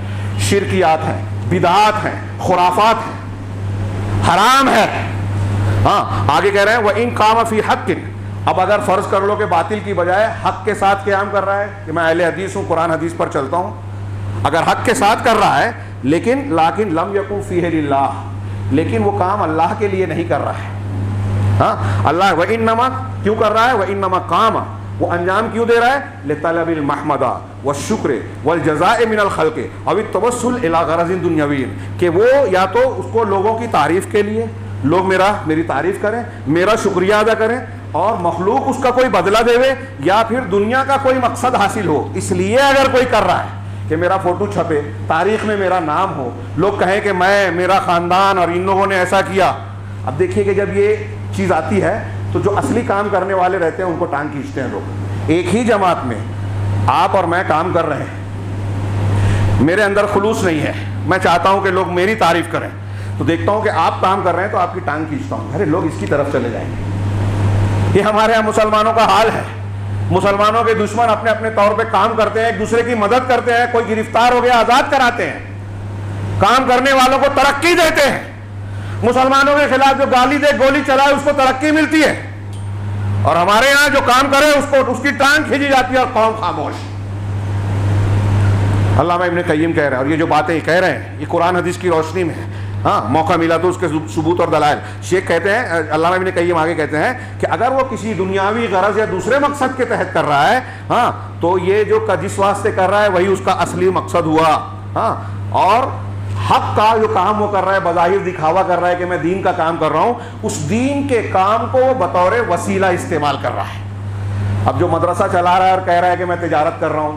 شرکیات ہیں, بدعات ہیں, خرافات ہیں, حرام ہے. ہاں آگے کہہ رہے ہیں وَإِن قَامَ فِي حَقٍ, اب اگر فرض کر لو کہ باطل کی بجائے حق کے ساتھ قیام کر رہا ہے, کہ میں اہل حدیث ہوں, قرآن حدیث پر چلتا ہوں, اگر حق کے ساتھ کر رہا ہے لیکن لم یکن فیہ للہ, لیکن وہ کام اللہ کے لیے نہیں کر رہا ہے. ہاں اللہ وَإِنَّمَا کیوں کر رہا ہے, وَإِنَّمَا قَامَ, وہ انجام کیوں دے رہا ہے, لِطَلَبِ الْمَحْمَدَ وَالشُّكْرِ وَالْجَزَاءِ مِنَ الْخَلْقِ أَوِ التَّوَسُّلِ إِلَىٰ غَرَضٍ دُنْیَوِيٍّ, کہ وہ یا تو اس کو لوگوں کی تعریف کے لیے, لوگ میری تعریف کریں, میرا شکریہ ادا کریں, اور مخلوق اس کا کوئی بدلہ دے, یا پھر دنیا کا کوئی مقصد حاصل ہو, اس لیے اگر کوئی کر رہا ہے کہ میرا فوٹو چھپے, تاریخ میں میرا نام ہو, لوگ کہیں کہ میں, میرا خاندان اور ان لوگوں نے ایسا کیا. اب دیکھیے کہ جب یہ چیز آتی ہے تو جو اصلی کام کرنے والے رہتے ہیں ان کو ٹانگ کھینچتے ہیں لوگ. ایک ہی جماعت میں آپ اور میں کام کر رہے ہیں, میرے اندر خلوص نہیں ہے, میں چاہتا ہوں کہ لوگ میری تعریف کریں, تو دیکھتا ہوں کہ آپ کام کر رہے ہیں تو آپ کی ٹانگ کھینچتا ہوں, ارے لوگ اس کی طرف چلے جائیں گے. یہ ہمارے یہاں مسلمانوں کا حال ہے. مسلمانوں کے دشمن اپنے اپنے طور پہ کام کرتے ہیں, ایک دوسرے کی مدد کرتے ہیں, کوئی گرفتار ہو گیا آزاد کراتے ہیں, کام کرنے والوں کو ترقی دیتے ہیں. مسلمانوں کے خلاف جو گالی دے, گولی چلائے, اس کو ترقی ملتی ہے, اور ہمارے یہاں جو کام کرے اس کی ٹانگ کھینچی جاتی ہے اور قوم خاموش. علامہ ابن قیم کہہ رہے ہیں, اور یہ جو باتیں کہہ رہے ہیں یہ قرآن حدیث کی روشنی میں ہے. ہاں موقع ملا تو اس کے ثبوت اور دلائل. شیخ کہتے ہیں, علامہ ابن قیم آگے کہتے ہیں کہ اگر وہ کسی دنیاوی غرض یا دوسرے مقصد کے تحت کر رہا ہے, ہاں تو یہ جو جس واسطے کر رہا ہے وہی اس کا اصلی مقصد ہوا. ہاں اور حق کا جو کام وہ کر رہا ہے, بظاہر دکھاوا کر رہا ہے کہ میں دین کا کام کر رہا ہوں, اس دین کے کام کو وہ بطور وسیلہ استعمال کر رہا ہے. اب جو مدرسہ چلا رہا ہے اور کہہ رہا ہے کہ میں تجارت کر رہا ہوں,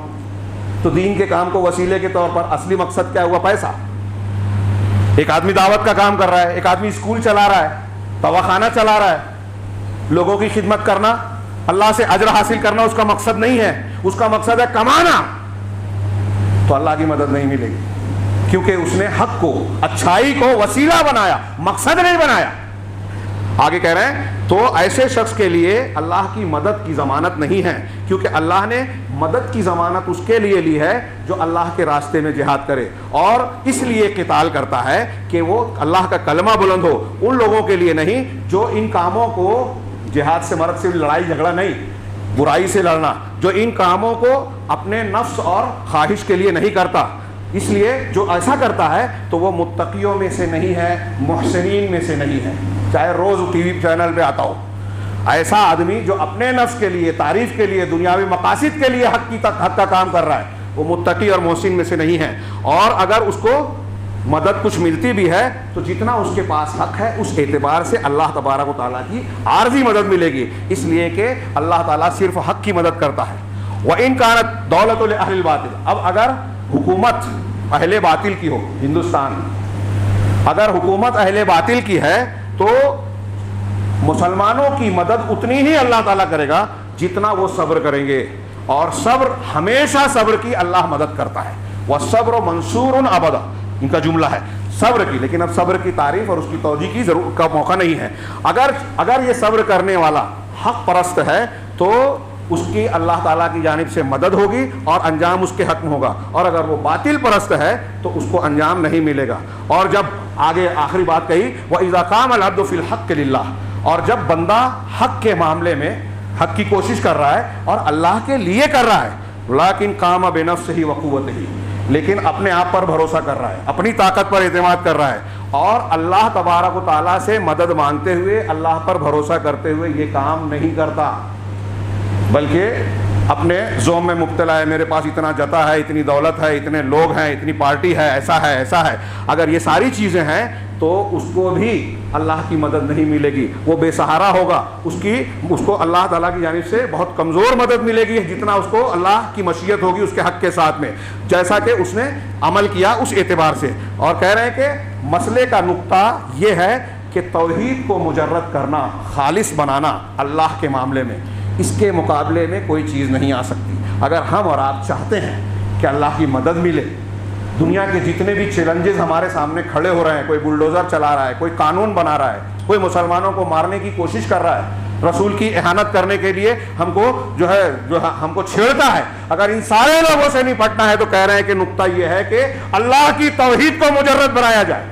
تو دین کے کام کو وسیلے کے طور پر, اصلی مقصد کیا ہوا, پیسہ. ایک آدمی دعوت کا کام کر رہا ہے, ایک آدمی اسکول چلا رہا ہے, دواخانہ چلا رہا ہے, لوگوں کی خدمت کرنا, اللہ سے اجر حاصل کرنا اس کا مقصد نہیں ہے, اس کا مقصد ہے کمانا, تو اللہ کی مدد نہیں ملے گی, کیونکہ اس نے حق کو, اچھائی کو وسیلہ بنایا, مقصد نہیں بنایا. آگے کہہ رہے ہیں تو ایسے شخص کے لیے اللہ کی مدد کی ضمانت نہیں ہے, کیونکہ اللہ نے مدد کی ضمانت اس کے لیے لی ہے جو اللہ کے راستے میں جہاد کرے, اور اس لیے قتال کرتا ہے کہ وہ اللہ کا کلمہ بلند ہو. ان لوگوں کے لیے نہیں جو ان کاموں کو, جہاد سے مرد سے لڑائی جھگڑا نہیں, برائی سے لڑنا, جو ان کاموں کو اپنے نفس اور خواہش کے لیے نہیں کرتا. اس لیے جو ایسا کرتا ہے تو وہ متقیوں میں سے نہیں ہے, محسنین میں سے نہیں ہے, چاہے روز ٹی وی چینل پہ آتا ہو. ایسا آدمی جو اپنے نفس کے لیے, تعریف کے لیے, دنیاوی مقاصد کے لیے حق کا کام کر رہا ہے, وہ متقی اور محسن میں سے نہیں ہے. اور اگر اس کو مدد کچھ ملتی بھی ہے تو جتنا اس کے پاس حق ہے اس اعتبار سے اللہ تبارک و تعالیٰ کی عارضی مدد ملے گی, اس لیے کہ اللہ تعالیٰ صرف حق کی مدد کرتا ہے. وَإِن كَانَتْ دَوْلَةُ لِأَهْلِ الْبَاطِلِ, اب اگر حکومت اہل باطل کی ہو, ہندوستان اگر حکومت اہل باطل کی ہے تو مسلمانوں کی مدد اتنی ہی اللہ تعالیٰ کرے گا جتنا وہ صبر کریں گے, اور صبر, ہمیشہ صبر کی اللہ مدد کرتا ہے. وَالصَّبْرُ مَنْصُورٌ أَبَدًا, ان کا جملہ ہے صبر کی. لیکن اب صبر کی تعریف اور اس کی توجیہ کی ضرورت کا موقع نہیں ہے. اگر یہ صبر کرنے والا حق پرست ہے تو اس کی اللہ تعالیٰ کی جانب سے مدد ہوگی اور انجام اس کے حق میں ہوگا, اور اگر وہ باطل پرست ہے تو اس کو انجام نہیں ملے گا. اور جب آگے آخری بات کہی وَإِذَا قَامَ الْعَبْدُ فِي الْحَقِّ لِلَّهِ, اور جب بندہ حق کے معاملے میں حق کی کوشش کر رہا ہے اور اللہ کے لیے کر رہا ہے, لیکن قام بنفسہ وقوتہ, لیکن اپنے آپ پر بھروسہ کر رہا ہے, اپنی طاقت پر اعتماد کر رہا ہے, اور اللہ تبارک و تعالیٰ سے مدد مانگتے ہوئے اللہ پر بھروسہ کرتے ہوئے یہ کام نہیں کرتا, بلکہ اپنے زوم میں مبتلا ہے, میرے پاس اتنا جتا ہے, اتنی دولت ہے, اتنے لوگ ہیں, اتنی پارٹی ہے, ایسا ہے. اگر یہ ساری چیزیں ہیں تو اس کو بھی اللہ کی مدد نہیں ملے گی, وہ بے سہارا ہوگا. اس کو اللہ تعالیٰ کی جانب سے بہت کمزور مدد ملے گی جتنا اس کو اللہ کی مشیت ہوگی اس کے حق کے ساتھ میں, جیسا کہ اس نے عمل کیا اس اعتبار سے. اور کہہ رہے ہیں کہ مسئلے کا نقطہ یہ ہے کہ توحید کو مجرد کرنا, خالص بنانا اللہ کے معاملے میں, اس کے مقابلے میں کوئی چیز نہیں آ سکتی. اگر ہم اور آپ چاہتے ہیں کہ اللہ کی مدد ملے, دنیا کے جتنے بھی چیلنجز ہمارے سامنے کھڑے ہو رہے ہیں, کوئی بلڈوزر چلا رہا ہے, کوئی قانون بنا رہا ہے, کوئی مسلمانوں کو مارنے کی کوشش کر رہا ہے, رسول کی اہانت کرنے کے لیے ہم کو جو ہم کو چھیڑتا ہے, اگر ان سارے لوگوں سے نپٹنا ہے تو کہہ رہے ہیں کہ نقطہ یہ ہے کہ اللہ کی توحید کو مجرد بنایا جائے.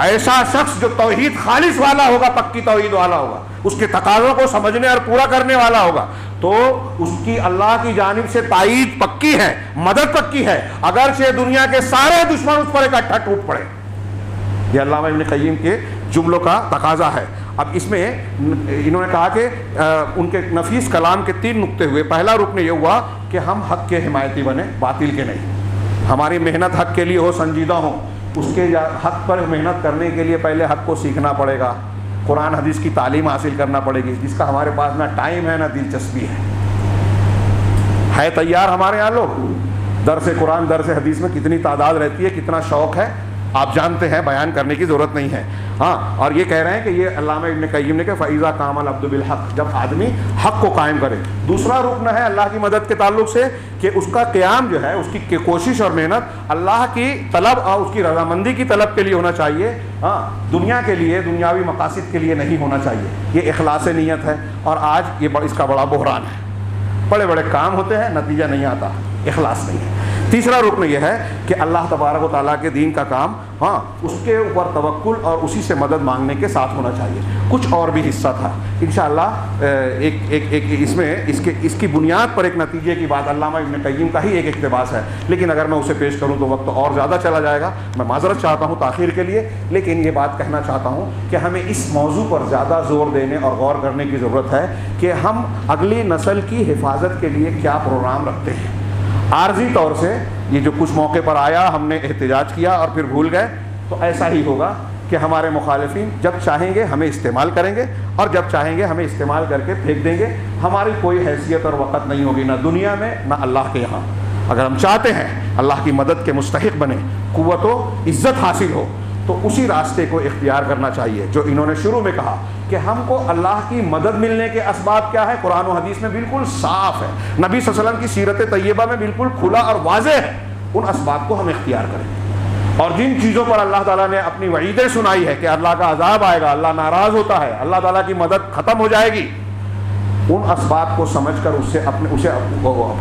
ایسا شخص جو توحید خالص والا ہوگا, پکی توحید والا ہوگا, اس کے تقاضوں کو سمجھنے اور پورا کرنے والا ہوگا, تو اس کی اللہ کی جانب سے تائید پکی ہے, مدد پکی ہے, اگرچہ دنیا کے سارے دشمن اس پر اکٹھا ٹوٹ پڑے. یہ علامہ ابن قیم کے جملوں کا تقاضا ہے. اب اس میں انہوں نے کہا کہ ان کے نفیس کلام کے 3 نقطے ہوئے. پہلا رکن یہ ہوا کہ ہم حق کے حمایتی بنے, باطل کے نہیں. ہماری محنت حق کے لیے ہو, سنجیدہ ہو. اس کے حق پر محنت کرنے کے لیے پہلے حق کو سیکھنا پڑے گا, قرآن حدیث کی تعلیم حاصل کرنا پڑے گی, جس کا ہمارے پاس نہ ٹائم ہے نہ دلچسپی ہے. تیار ہمارے یہاں لوگ درس قرآن درس حدیث میں کتنی تعداد رہتی ہے, کتنا شوق ہے, آپ جانتے ہیں, بیان کرنے کی ضرورت نہیں ہے. ہاں, اور یہ کہہ رہے ہیں کہ یہ علامہ ابن قیم نے کہ فَإِذَا قَامَ الْعَبْدُ بِالْحَقِّ, جب آدمی حق کو قائم کرے. دوسرا رکن ہے اللہ کی مدد کے تعلق سے کہ اس کا قیام جو ہے, اس کی کوشش اور محنت اللہ کی طلب اور اس کی رضامندی کی طلب کے لیے ہونا چاہیے, ہاں, دنیا کے لیے, دنیاوی مقاصد کے لیے نہیں ہونا چاہیے. یہ اخلاص نیت ہے, اور آج یہ اس کا بڑا بحران ہے. بڑے بڑے کام ہوتے ہیں, نتیجہ نہیں آتا, اخلاص نہیں ہے. تیسرا رکن یہ ہے کہ اللہ تبارک و تعالیٰ کے دین کا کام, ہاں, اس کے اوپر توکل اور اسی سے مدد مانگنے کے ساتھ ہونا چاہیے. کچھ اور بھی حصہ تھا انشاءاللہ. ایک اس میں اس کی بنیاد پر ایک نتیجے کی بات علامہ ابن قیم کا ہی ایک اقتباس ہے, لیکن اگر میں اسے پیش کروں تو وقت اور زیادہ چلا جائے گا. میں معذرت چاہتا ہوں تاخیر کے لیے, لیکن یہ بات کہنا چاہتا ہوں کہ ہمیں اس موضوع پر زیادہ زور دینے اور غور کرنے کی ضرورت ہے کہ ہم اگلی نسل کی حفاظت کے لیے کیا پروگرام رکھتے ہیں. عارضی طور سے یہ جو کچھ موقع پر آیا, ہم نے احتجاج کیا اور پھر بھول گئے, تو ایسا ہی ہوگا کہ ہمارے مخالفین جب چاہیں گے ہمیں استعمال کریں گے, اور جب چاہیں گے ہمیں استعمال کر کے پھینک دیں گے. ہماری کوئی حیثیت اور وقت نہیں ہوگی, نہ دنیا میں نہ اللہ کے یہاں. اگر ہم چاہتے ہیں اللہ کی مدد کے مستحق بنے, قوت و عزت حاصل ہو, تو اسی راستے کو اختیار کرنا چاہیے جو انہوں نے شروع میں کہا کہ ہم کو اللہ کی مدد ملنے کے اسباب کیا ہے, قرآن و حدیث میں بالکل صاف ہے, نبی صلی اللہ علیہ وسلم کی سیرت طیبہ میں بالکل کھلا اور واضح ہے. ان اسباب کو ہم اختیار کریں, اور جن چیزوں پر اللہ تعالیٰ نے اپنی وعیدیں سنائی ہے کہ اللہ کا عذاب آئے گا, اللہ ناراض ہوتا ہے, اللہ تعالیٰ کی مدد ختم ہو جائے گی, ان اسباب کو سمجھ کر اسے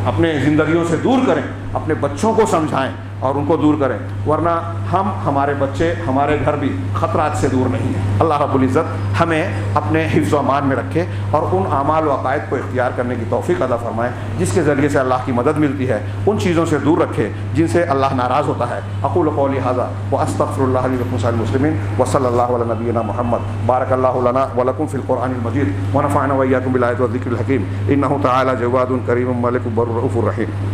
اپنے زندگیوں سے دور کریں, اپنے بچوں کو سمجھائیں اور ان کو دور کریں, ورنہ ہمارے بچے, ہمارے گھر بھی خطرات سے دور نہیں ہیں. اللہ رب العزت ہمیں اپنے حفظ و امان میں رکھے اور ان اعمال و عقائد کو اختیار کرنے کی توفیق عطا فرمائے جس کے ذریعے سے اللہ کی مدد ملتی ہے. ان چیزوں سے دور رکھے جن سے اللہ ناراض ہوتا ہے. اقول قولی ھذا واستغفر اللہ لی ولکم سائر المسلمین وصلی اللہ علی نبینا محمد. بارک اللہ لنا ولکم فی القرآن المجید ونفعنا وإیاکم بالآیات والذکر الحکیم. انہ تعالی جواد کریم ملک بر رؤوف رحیم.